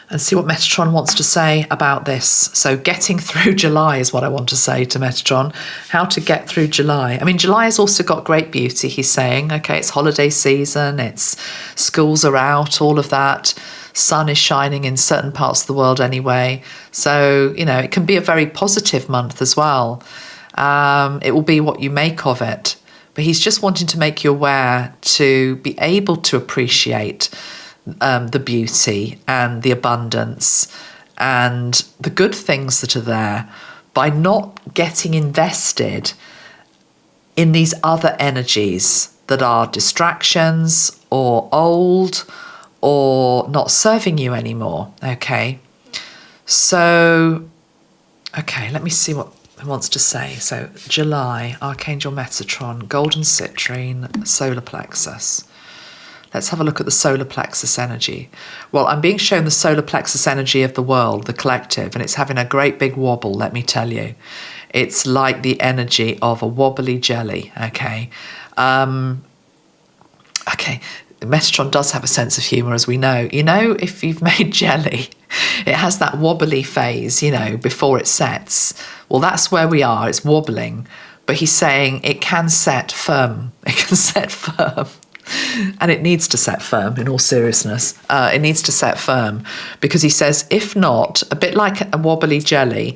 A: and see what Metatron wants to say about this. So getting through July is what I want to say to Metatron. How to get through July. I mean, July has also got great beauty, he's saying. Okay, it's holiday season, it's schools are out, all of that. Sun is shining in certain parts of the world anyway. So, you know, it can be a very positive month as well. It will be what you make of it. But he's just wanting to make you aware to be able to appreciate the beauty and the abundance and the good things that are there by not getting invested in these other energies that are distractions or old or not serving you anymore. Okay, so let me see what he wants to say. So July, Archangel Metatron, Golden Citrine, Solar Plexus. Let's have a look at the solar plexus energy. Well, I'm being shown the solar plexus energy of the world, the collective, and it's having a great big wobble, let me tell you. It's like the energy of a wobbly jelly, okay? Metatron does have a sense of humour, as we know. You know, if you've made jelly, it has that wobbly phase, you know, before it sets. Well, that's where we are. It's wobbling. But he's saying it can set firm. It can set firm. And it needs to set firm, in all seriousness. It needs to set firm because he says, if not, a bit like a wobbly jelly,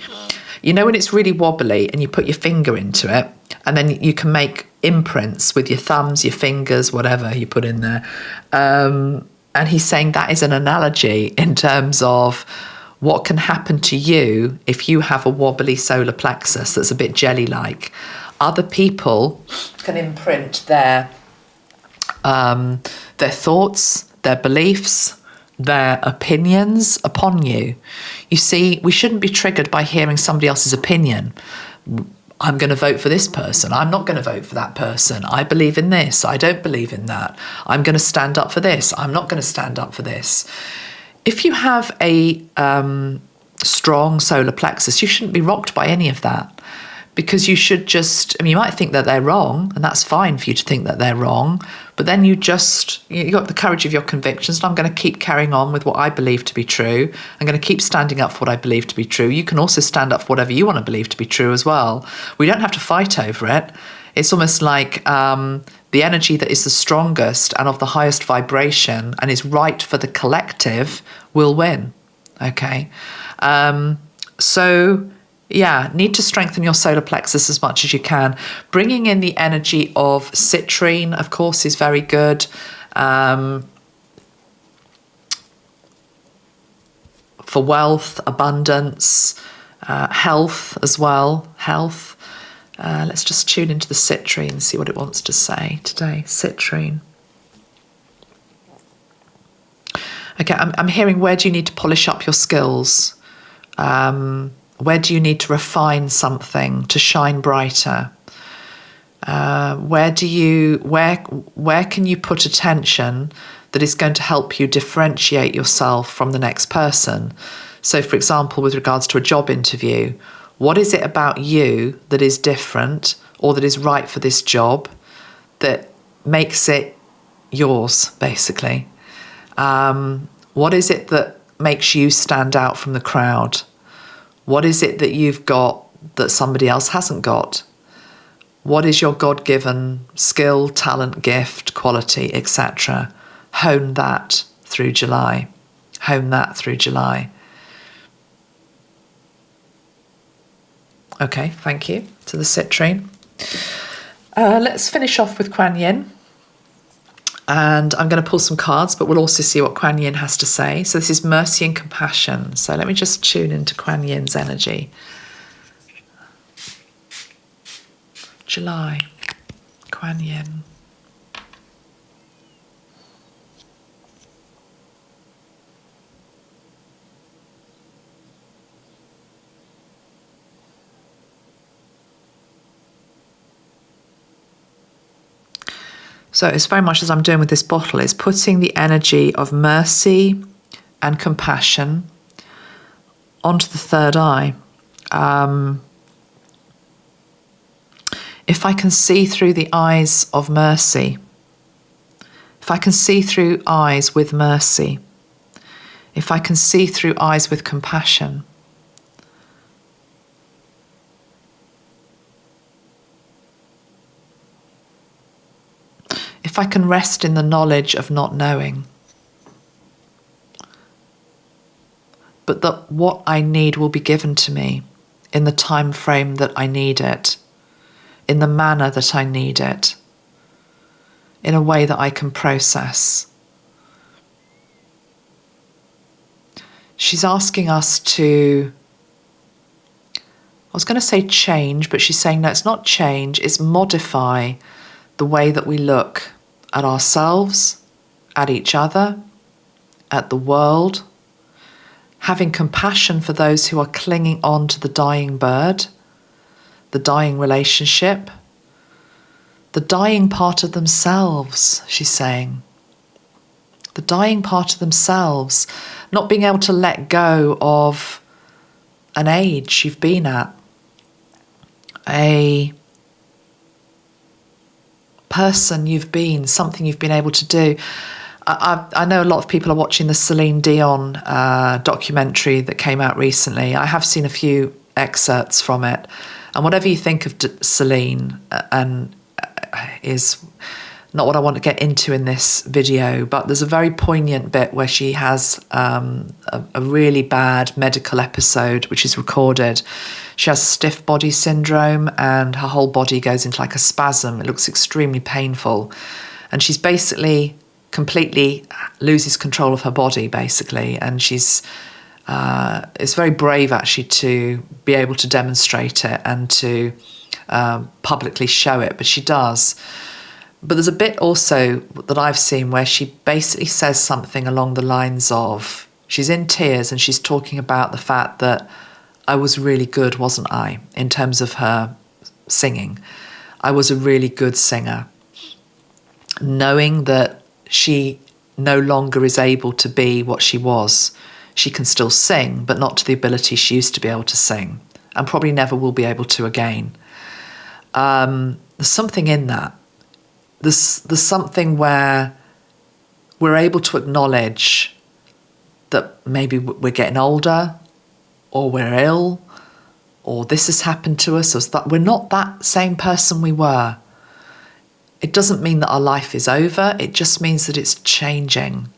A: you know when it's really wobbly and you put your finger into it and then you can make imprints with your thumbs, your fingers, whatever you put in there. And he's saying that is an analogy in terms of what can happen to you if you have a wobbly solar plexus that's a bit jelly-like. Other people can imprint their thoughts, their beliefs, their opinions upon you. You see, we shouldn't be triggered by hearing somebody else's opinion. I'm going to vote for this person. I'm not going to vote for that person. I believe in this. I don't believe in that. I'm going to stand up for this. I'm not going to stand up for this. If you have a strong solar plexus, you shouldn't be rocked by any of that. Because you should just, I mean, you might think that they're wrong, and that's fine for you to think that they're wrong, but then you got the courage of your convictions, and I'm going to keep carrying on with what I believe to be true. I'm going to keep standing up for what I believe to be true. You can also stand up for whatever you want to believe to be true as well. We don't have to fight over it. It's almost like the energy that is the strongest and of the highest vibration and is right for the collective will win. Okay? Need to strengthen your solar plexus as much as you can. Bringing in the energy of citrine, of course, is very good. For wealth, abundance, health as well. Health. Let's just tune into the citrine and see what it wants to say today. Citrine. Okay, I'm hearing, where do you need to polish up your skills? Where do you need to refine something to shine brighter? Where can you put attention that is going to help you differentiate yourself from the next person? So, for example, with regards to a job interview, what is it about you that is different or that is right for this job that makes it yours, basically? What is it that makes you stand out from the crowd? What is it that you've got that somebody else hasn't got? What is your God-given skill, talent, gift, quality, etc.? Hone that through July. Hone that through July. Okay, thank you to the citrine. Let's finish off with Quan Yin. And I'm going to pull some cards, but we'll also see what Quan Yin has to say. So this is mercy and compassion. So let me just tune into Quan Yin's energy. July, Quan Yin. So it's very much as I'm doing with this bottle, it's putting the energy of mercy and compassion onto the third eye. If I can see through the eyes of mercy, if I can see through eyes with mercy, if I can see through eyes with compassion, if I can rest in the knowledge of not knowing, but that what I need will be given to me in the time frame that I need it, in the manner that I need it, in a way that I can process. She's asking us to, I was going to say change, but she's saying no, it's not change, it's modify the way that we look at ourselves, at each other, at the world, having compassion for those who are clinging on to the dying bird, the dying relationship, the dying part of themselves, she's saying. The dying part of themselves, not being able to let go of an age you've been at, a person you've been, something you've been able to do. I know a lot of people are watching the Celine Dion documentary that came out recently. I have seen a few excerpts from it. And whatever you think of Celine, and is not what I want to get into in this video, but there's a very poignant bit where she has a really bad medical episode which is recorded. She has stiff body syndrome and her whole body goes into like a spasm. It looks extremely painful. And she's basically completely loses control of her body, basically. And she's it's very brave actually to be able to demonstrate it and to publicly show it, but she does. But there's a bit also that I've seen where she basically says something along the lines of, she's in tears and she's talking about the fact that I was really good, wasn't I, in terms of her singing. I was a really good singer. Knowing that she no longer is able to be what she was. She can still sing, but not to the ability she used to be able to sing, and probably never will be able to again. There's something in that. There's something where we're able to acknowledge that maybe we're getting older, or we're ill, or this has happened to us, or that we're not that same person we were. It doesn't mean that our life is over, it just means that it's changing.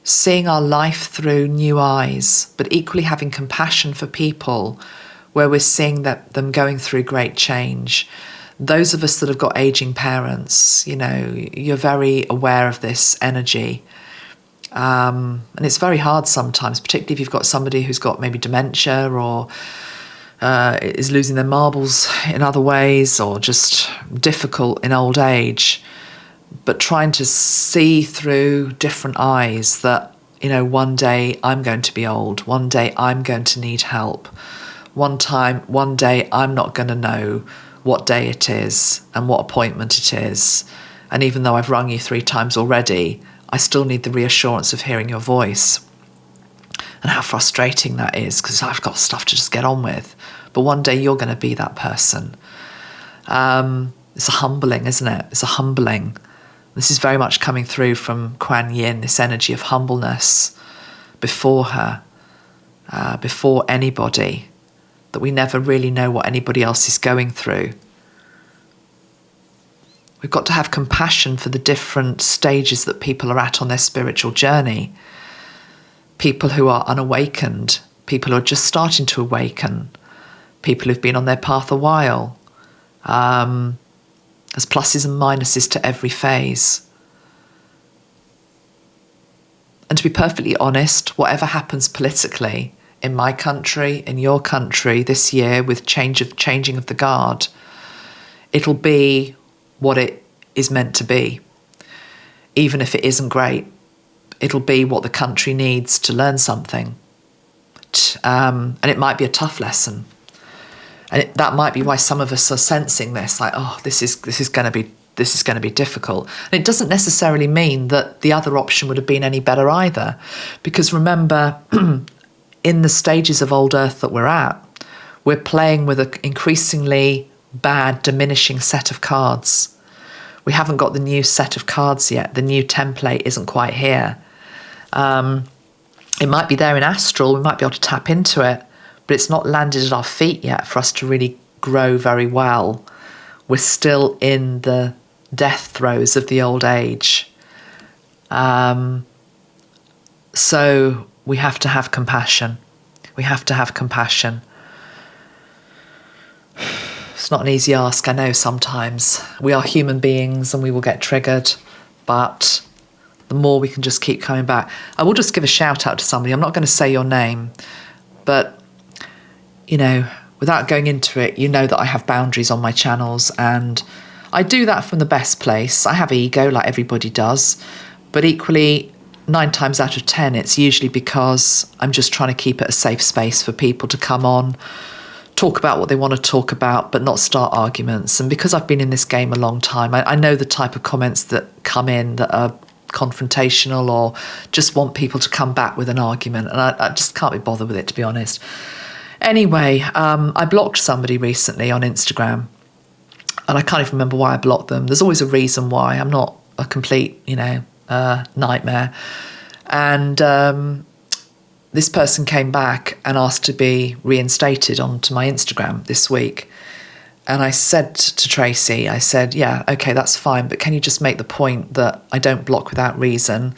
A: Seeing our life through new eyes, but equally having compassion for people where we're seeing them going through great change. Those of us that have got aging parents, you know, you're very aware of this energy. And it's very hard sometimes, particularly if you've got somebody who's got maybe dementia or is losing their marbles in other ways, or just difficult in old age. But trying to see through different eyes that, you know, one day I'm going to be old, one day I'm going to need help, one day I'm not going to know what day it is and what appointment it is. And even though I've rung you 3 times already, I still need the reassurance of hearing your voice. And how frustrating that is, because I've got stuff to just get on with. But one day you're going to be that person. It's a humbling, isn't it? It's a humbling. This is very much coming through from Quan Yin, this energy of humbleness before her, before anybody, that we never really know what anybody else is going through. We've got to have compassion for the different stages that people are at on their spiritual journey. People who are unawakened, people who are just starting to awaken, people who've been on their path a while. There's pluses and minuses to every phase. And to be perfectly honest, whatever happens politically in my country, in your country this year with changing of the guard, it'll be what it is meant to be. Even if it isn't great, it'll be what the country needs to learn something. And it might be a tough lesson. And that might be why some of us are sensing this, like, oh, this is going to be difficult. And it doesn't necessarily mean that the other option would have been any better either, because remember, in the stages of old Earth that we're at, we're playing with an increasingly bad, diminishing set of cards. We haven't got the new set of cards yet. The new template isn't quite here. It might be there in astral, we might be able to tap into it, but it's not landed at our feet yet for us to really grow very well. We're still in the death throes of the old age. So we have to have compassion. We have to have compassion. It's not an easy ask, I know sometimes. We are human beings and we will get triggered, but the more we can just keep coming back. I will just give a shout out to somebody. I'm not going to say your name, but, you know, without going into it, you know that I have boundaries on my channels, and I do that from the best place. I have ego like everybody does, but equally 9 times out of 10, it's usually because I'm just trying to keep it a safe space for people to come on, talk about what they want to talk about, but not start arguments. And because I've been in this game a long time, I know the type of comments that come in that are confrontational or just want people to come back with an argument. And I just can't be bothered with it, to be honest. Anyway, I blocked somebody recently on Instagram, and I can't even remember why I blocked them. There's always a reason why. I'm not a complete, nightmare. And this person came back and asked to be reinstated onto my Instagram this week. And I said to Tracy, I said, yeah, okay, that's fine, but can you just make the point that I don't block without reason,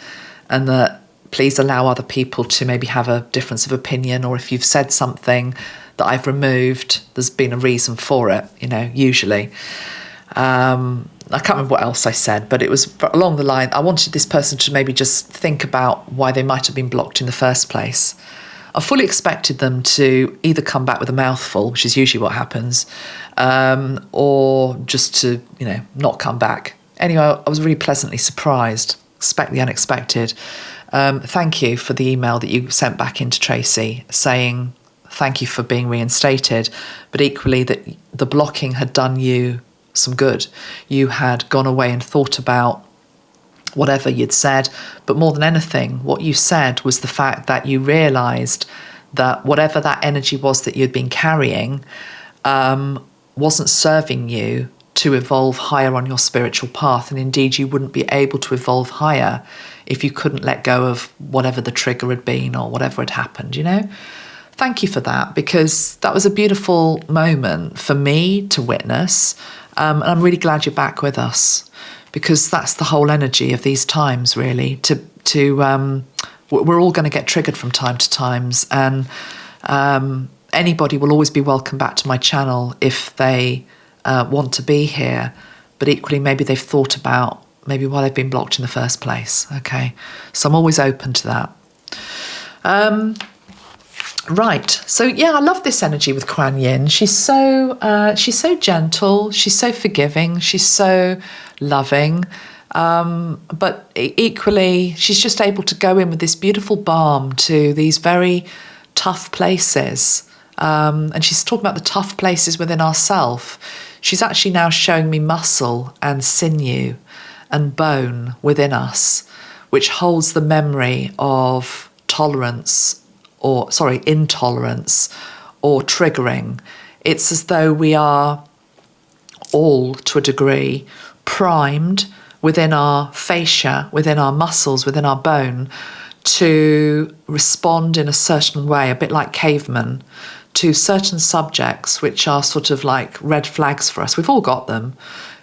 A: and that please allow other people to maybe have a difference of opinion, or if you've said something that I've removed, there's been a reason for it, usually. I can't remember what else I said, but it was along the line, I wanted this person to maybe just think about why they might have been blocked in the first place. I fully expected them to either come back with a mouthful, which is usually what happens, or just to, not come back. Anyway, I was really pleasantly surprised. Expect the unexpected. Thank you for the email that you sent back into Tracy saying thank you for being reinstated, but equally that the blocking had done you some good. You had gone away and thought about whatever you'd said, but more than anything, what you said was the fact that you realised that whatever that energy was that you'd been carrying wasn't serving you to evolve higher on your spiritual path, and indeed you wouldn't be able to evolve higher if you couldn't let go of whatever the trigger had been or whatever had happened, Thank you for that, because that was a beautiful moment for me to witness, and I'm really glad you're back with us, because that's the whole energy of these times, really. We're all going to get triggered from time to times, and anybody will always be welcome back to my channel if they want to be here, but equally maybe they've thought about maybe why they've been blocked in the first place. Okay, so I'm always open to that. Right, so yeah, I love this energy with Quan Yin. She's so gentle, she's so forgiving, she's so loving, but equally she's just able to go in with this beautiful balm to these very tough places, and she's talking about the tough places within ourselves. She's actually now showing me muscle and sinew and bone within us, which holds the memory of intolerance or triggering. It's as though we are all, to a degree, primed within our fascia, within our muscles, within our bone, to respond in a certain way, a bit like cavemen, to certain subjects which are sort of like red flags for us. We've all got them.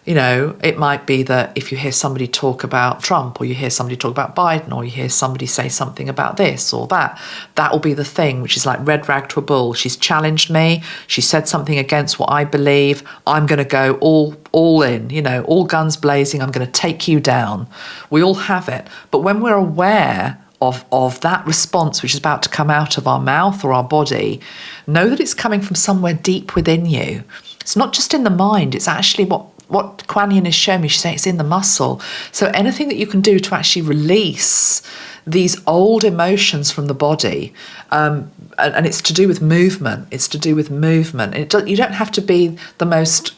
A: It might be that if you hear somebody talk about Trump, or you hear somebody talk about Biden, or you hear somebody say something about this or that, that will be the thing which is like red rag to a bull. She's challenged me. She said something against what I believe. I'm going to go all in, all guns blazing. I'm going to take you down. We all have it. But when we're aware of that response which is about to come out of our mouth or our body, know that it's coming from somewhere deep within you. It's not just in the mind. It's actually what Quan Yin is showing me. She's saying it's in the muscle. So anything that you can do to actually release these old emotions from the body, and it's to do with movement. It's to do with movement. You don't have to be the most,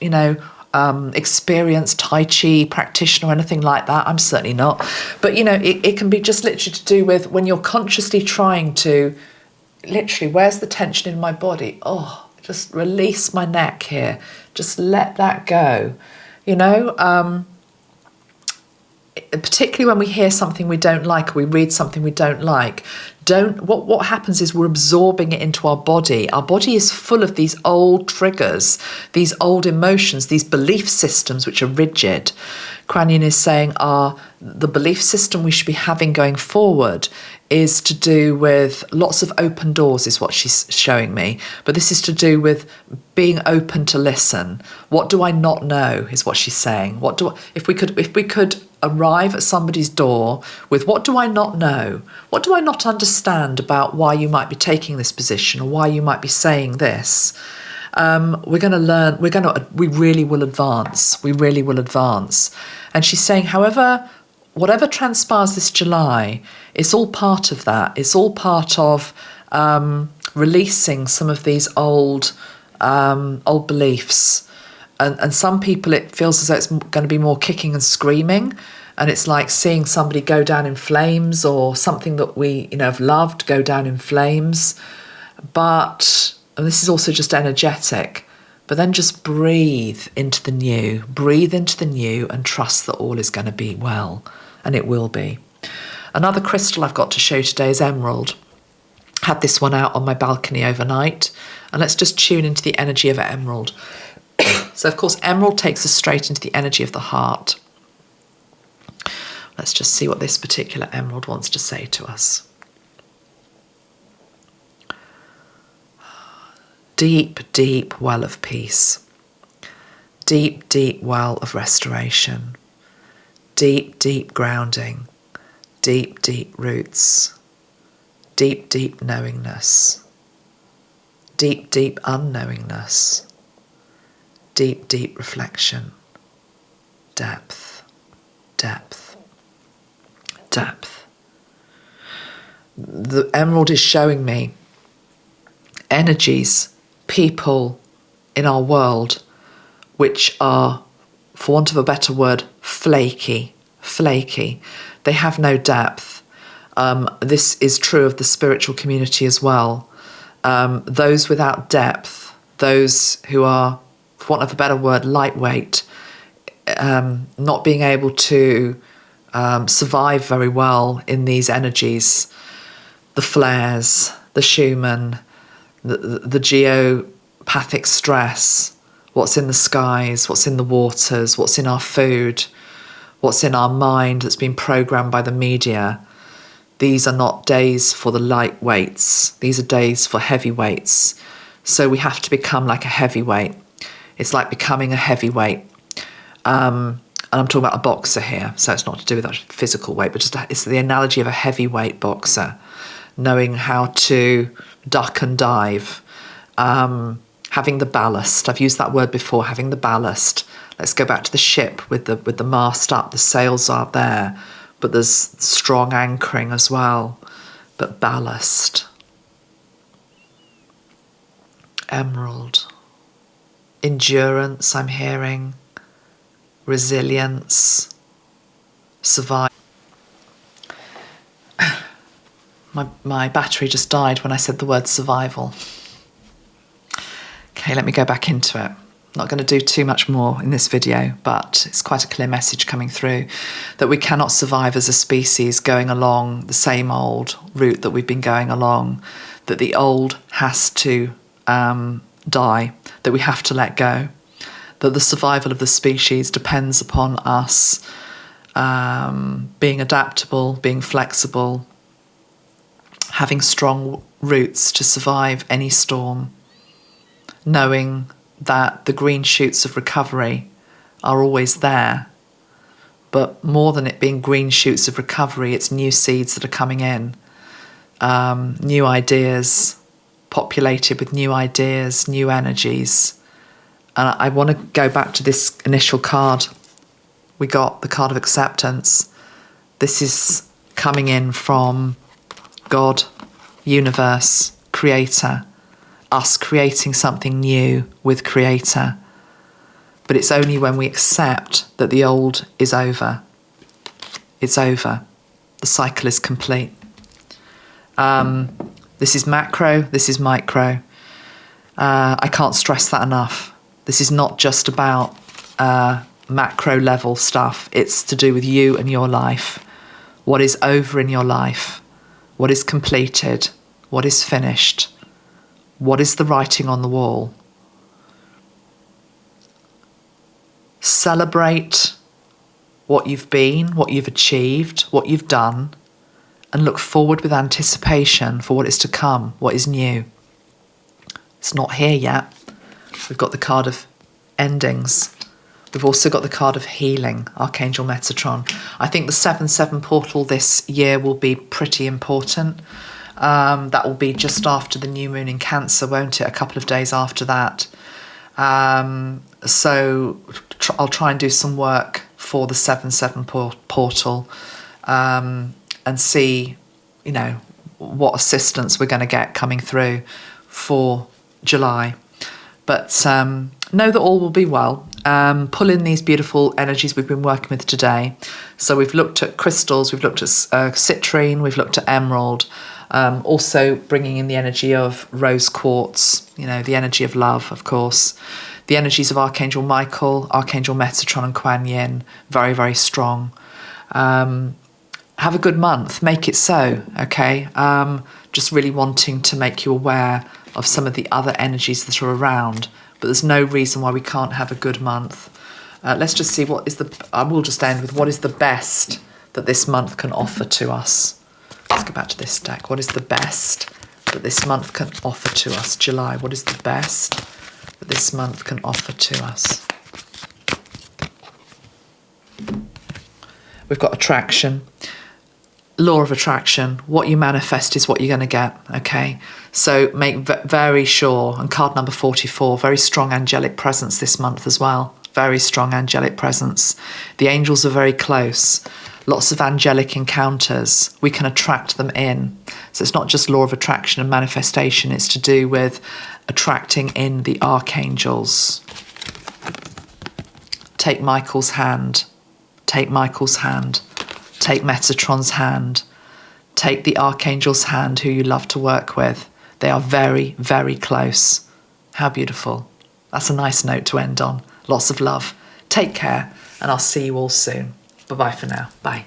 A: experienced Tai Chi practitioner or anything like that. I'm certainly not. But, it can be just literally to do with when you're consciously trying to, literally, where's the tension in my body? Oh, just release my neck here. Just let that go. particularly when we hear something we don't like, or we read something we don't like, what happens is we're absorbing it into our body. Our body is full of these old triggers, these old emotions, these belief systems which are rigid. Quan Yin is saying the belief system we should be having going forward is to do with lots of open doors, is what she's showing me. But this is to do with being open to listen. What do I not know, is what she's saying. If we could arrive at somebody's door with, what do I not know? What do I not understand about why you might be taking this position, or why you might be saying this? We're going to learn. We really will advance. We really will advance. And she's saying, however, whatever transpires this July, it's all part of that. It's all part of releasing some of these old beliefs. And some people, it feels as though it's going to be more kicking and screaming. And it's like seeing somebody go down in flames, or something that we, have loved go down in flames. And this is also just energetic. But then just breathe into the new. Breathe into the new and trust that all is going to be well. And it will be. Another crystal I've got to show today is Emerald. Had this one out on my balcony overnight. And let's just tune into the energy of Emerald. So, of course, Emerald takes us straight into the energy of the heart. Let's just see what this particular Emerald wants to say to us. Deep, deep well of peace. Deep, deep well of restoration. Deep, deep grounding. Deep, deep roots. Deep, deep knowingness. Deep, deep unknowingness. Deep, deep reflection. Depth, depth, depth. The Emerald is showing me energies, people in our world which are, for want of a better word, flaky. They have no depth. This is true of the spiritual community as well. Those without depth, those who are, for want of a better word, lightweight, not being able to survive very well in these energies, the flares, the Schumann, the geopathic stress, what's in the skies, what's in the waters, what's in our food, what's in our mind that's been programmed by the media. These are not days for the lightweights. These are days for heavyweights. So we have to become like a heavyweight. It's like becoming a heavyweight. And I'm talking about a boxer here, so it's not to do with that physical weight, but it's the analogy of a heavyweight boxer, knowing how to duck and dive, having the ballast. I've used that word before, having the ballast. Let's go back to the ship with the mast up, the sails are there, but there's strong anchoring as well, but ballast. Emerald. Endurance, I'm hearing. Resilience. Survive. My battery just died when I said the word survival. Okay, let me go back into it. Not going to do too much more in this video, but it's quite a clear message coming through that we cannot survive as a species going along the same old route that we've been going along, that the old has to die, that we have to let go, that the survival of the species depends upon us being adaptable, being flexible, having strong roots to survive any storm, knowing that the green shoots of recovery are always there. But more than it being green shoots of recovery, it's new seeds that are coming in, new ideas, populated with new ideas, new energies. And I want to go back to this initial card. We got the card of acceptance. This is coming in from God, universe, creator, us creating something new with creator. But it's only when we accept that the old is over. It's over. The cycle is complete. This is macro, this is micro. I can't stress that enough. This is not just about macro level stuff. It's to do with you and your life. What is over in your life? What is completed? What is finished? What is the writing on the wall? Celebrate what you've been, what you've achieved, what you've done, and look forward with anticipation for what is to come, what is new. It's not here yet. We've got the card of endings. We've also got the card of healing, Archangel Metatron. I think the 7/7 portal this year will be pretty important. That will be just after the new moon in Cancer, won't it? A couple of days after that. So I'll try and do some work for the 7/7 portal and see, you know, what assistance we're going to get coming through for July. But know that all will be well. Pull in these beautiful energies we've been working with today. So we've looked at crystals, we've looked at citrine, we've looked at emerald, also bringing in the energy of rose quartz, you know, the energy of love, of course. The energies of Archangel Michael, Archangel Metatron and Quan Yin, very, very strong. Have a good month, make it so, okay? Just really wanting to make you aware of some of the other energies that are around, but there's no reason why we can't have a good month. Let's just see I will just end with what is the best that this month can offer to us. Let's go back to this deck. What is the best that this month can offer to us? July, what is the best that this month can offer to us? We've got attraction. Law of attraction. What you manifest is what you're going to get, okay? So make very sure, and card number 44, very strong angelic presence this month as well. Very strong angelic presence. The angels are very close. Lots of angelic encounters. We can attract them in. So it's not just law of attraction and manifestation. It's to do with attracting in the archangels. Take Michael's hand. Take Michael's hand. Take Metatron's hand. Take the archangel's hand who you love to work with. They are very, very close. How beautiful. That's a nice note to end on. Lots of love. Take care, and I'll see you all soon. Bye-bye for now. Bye.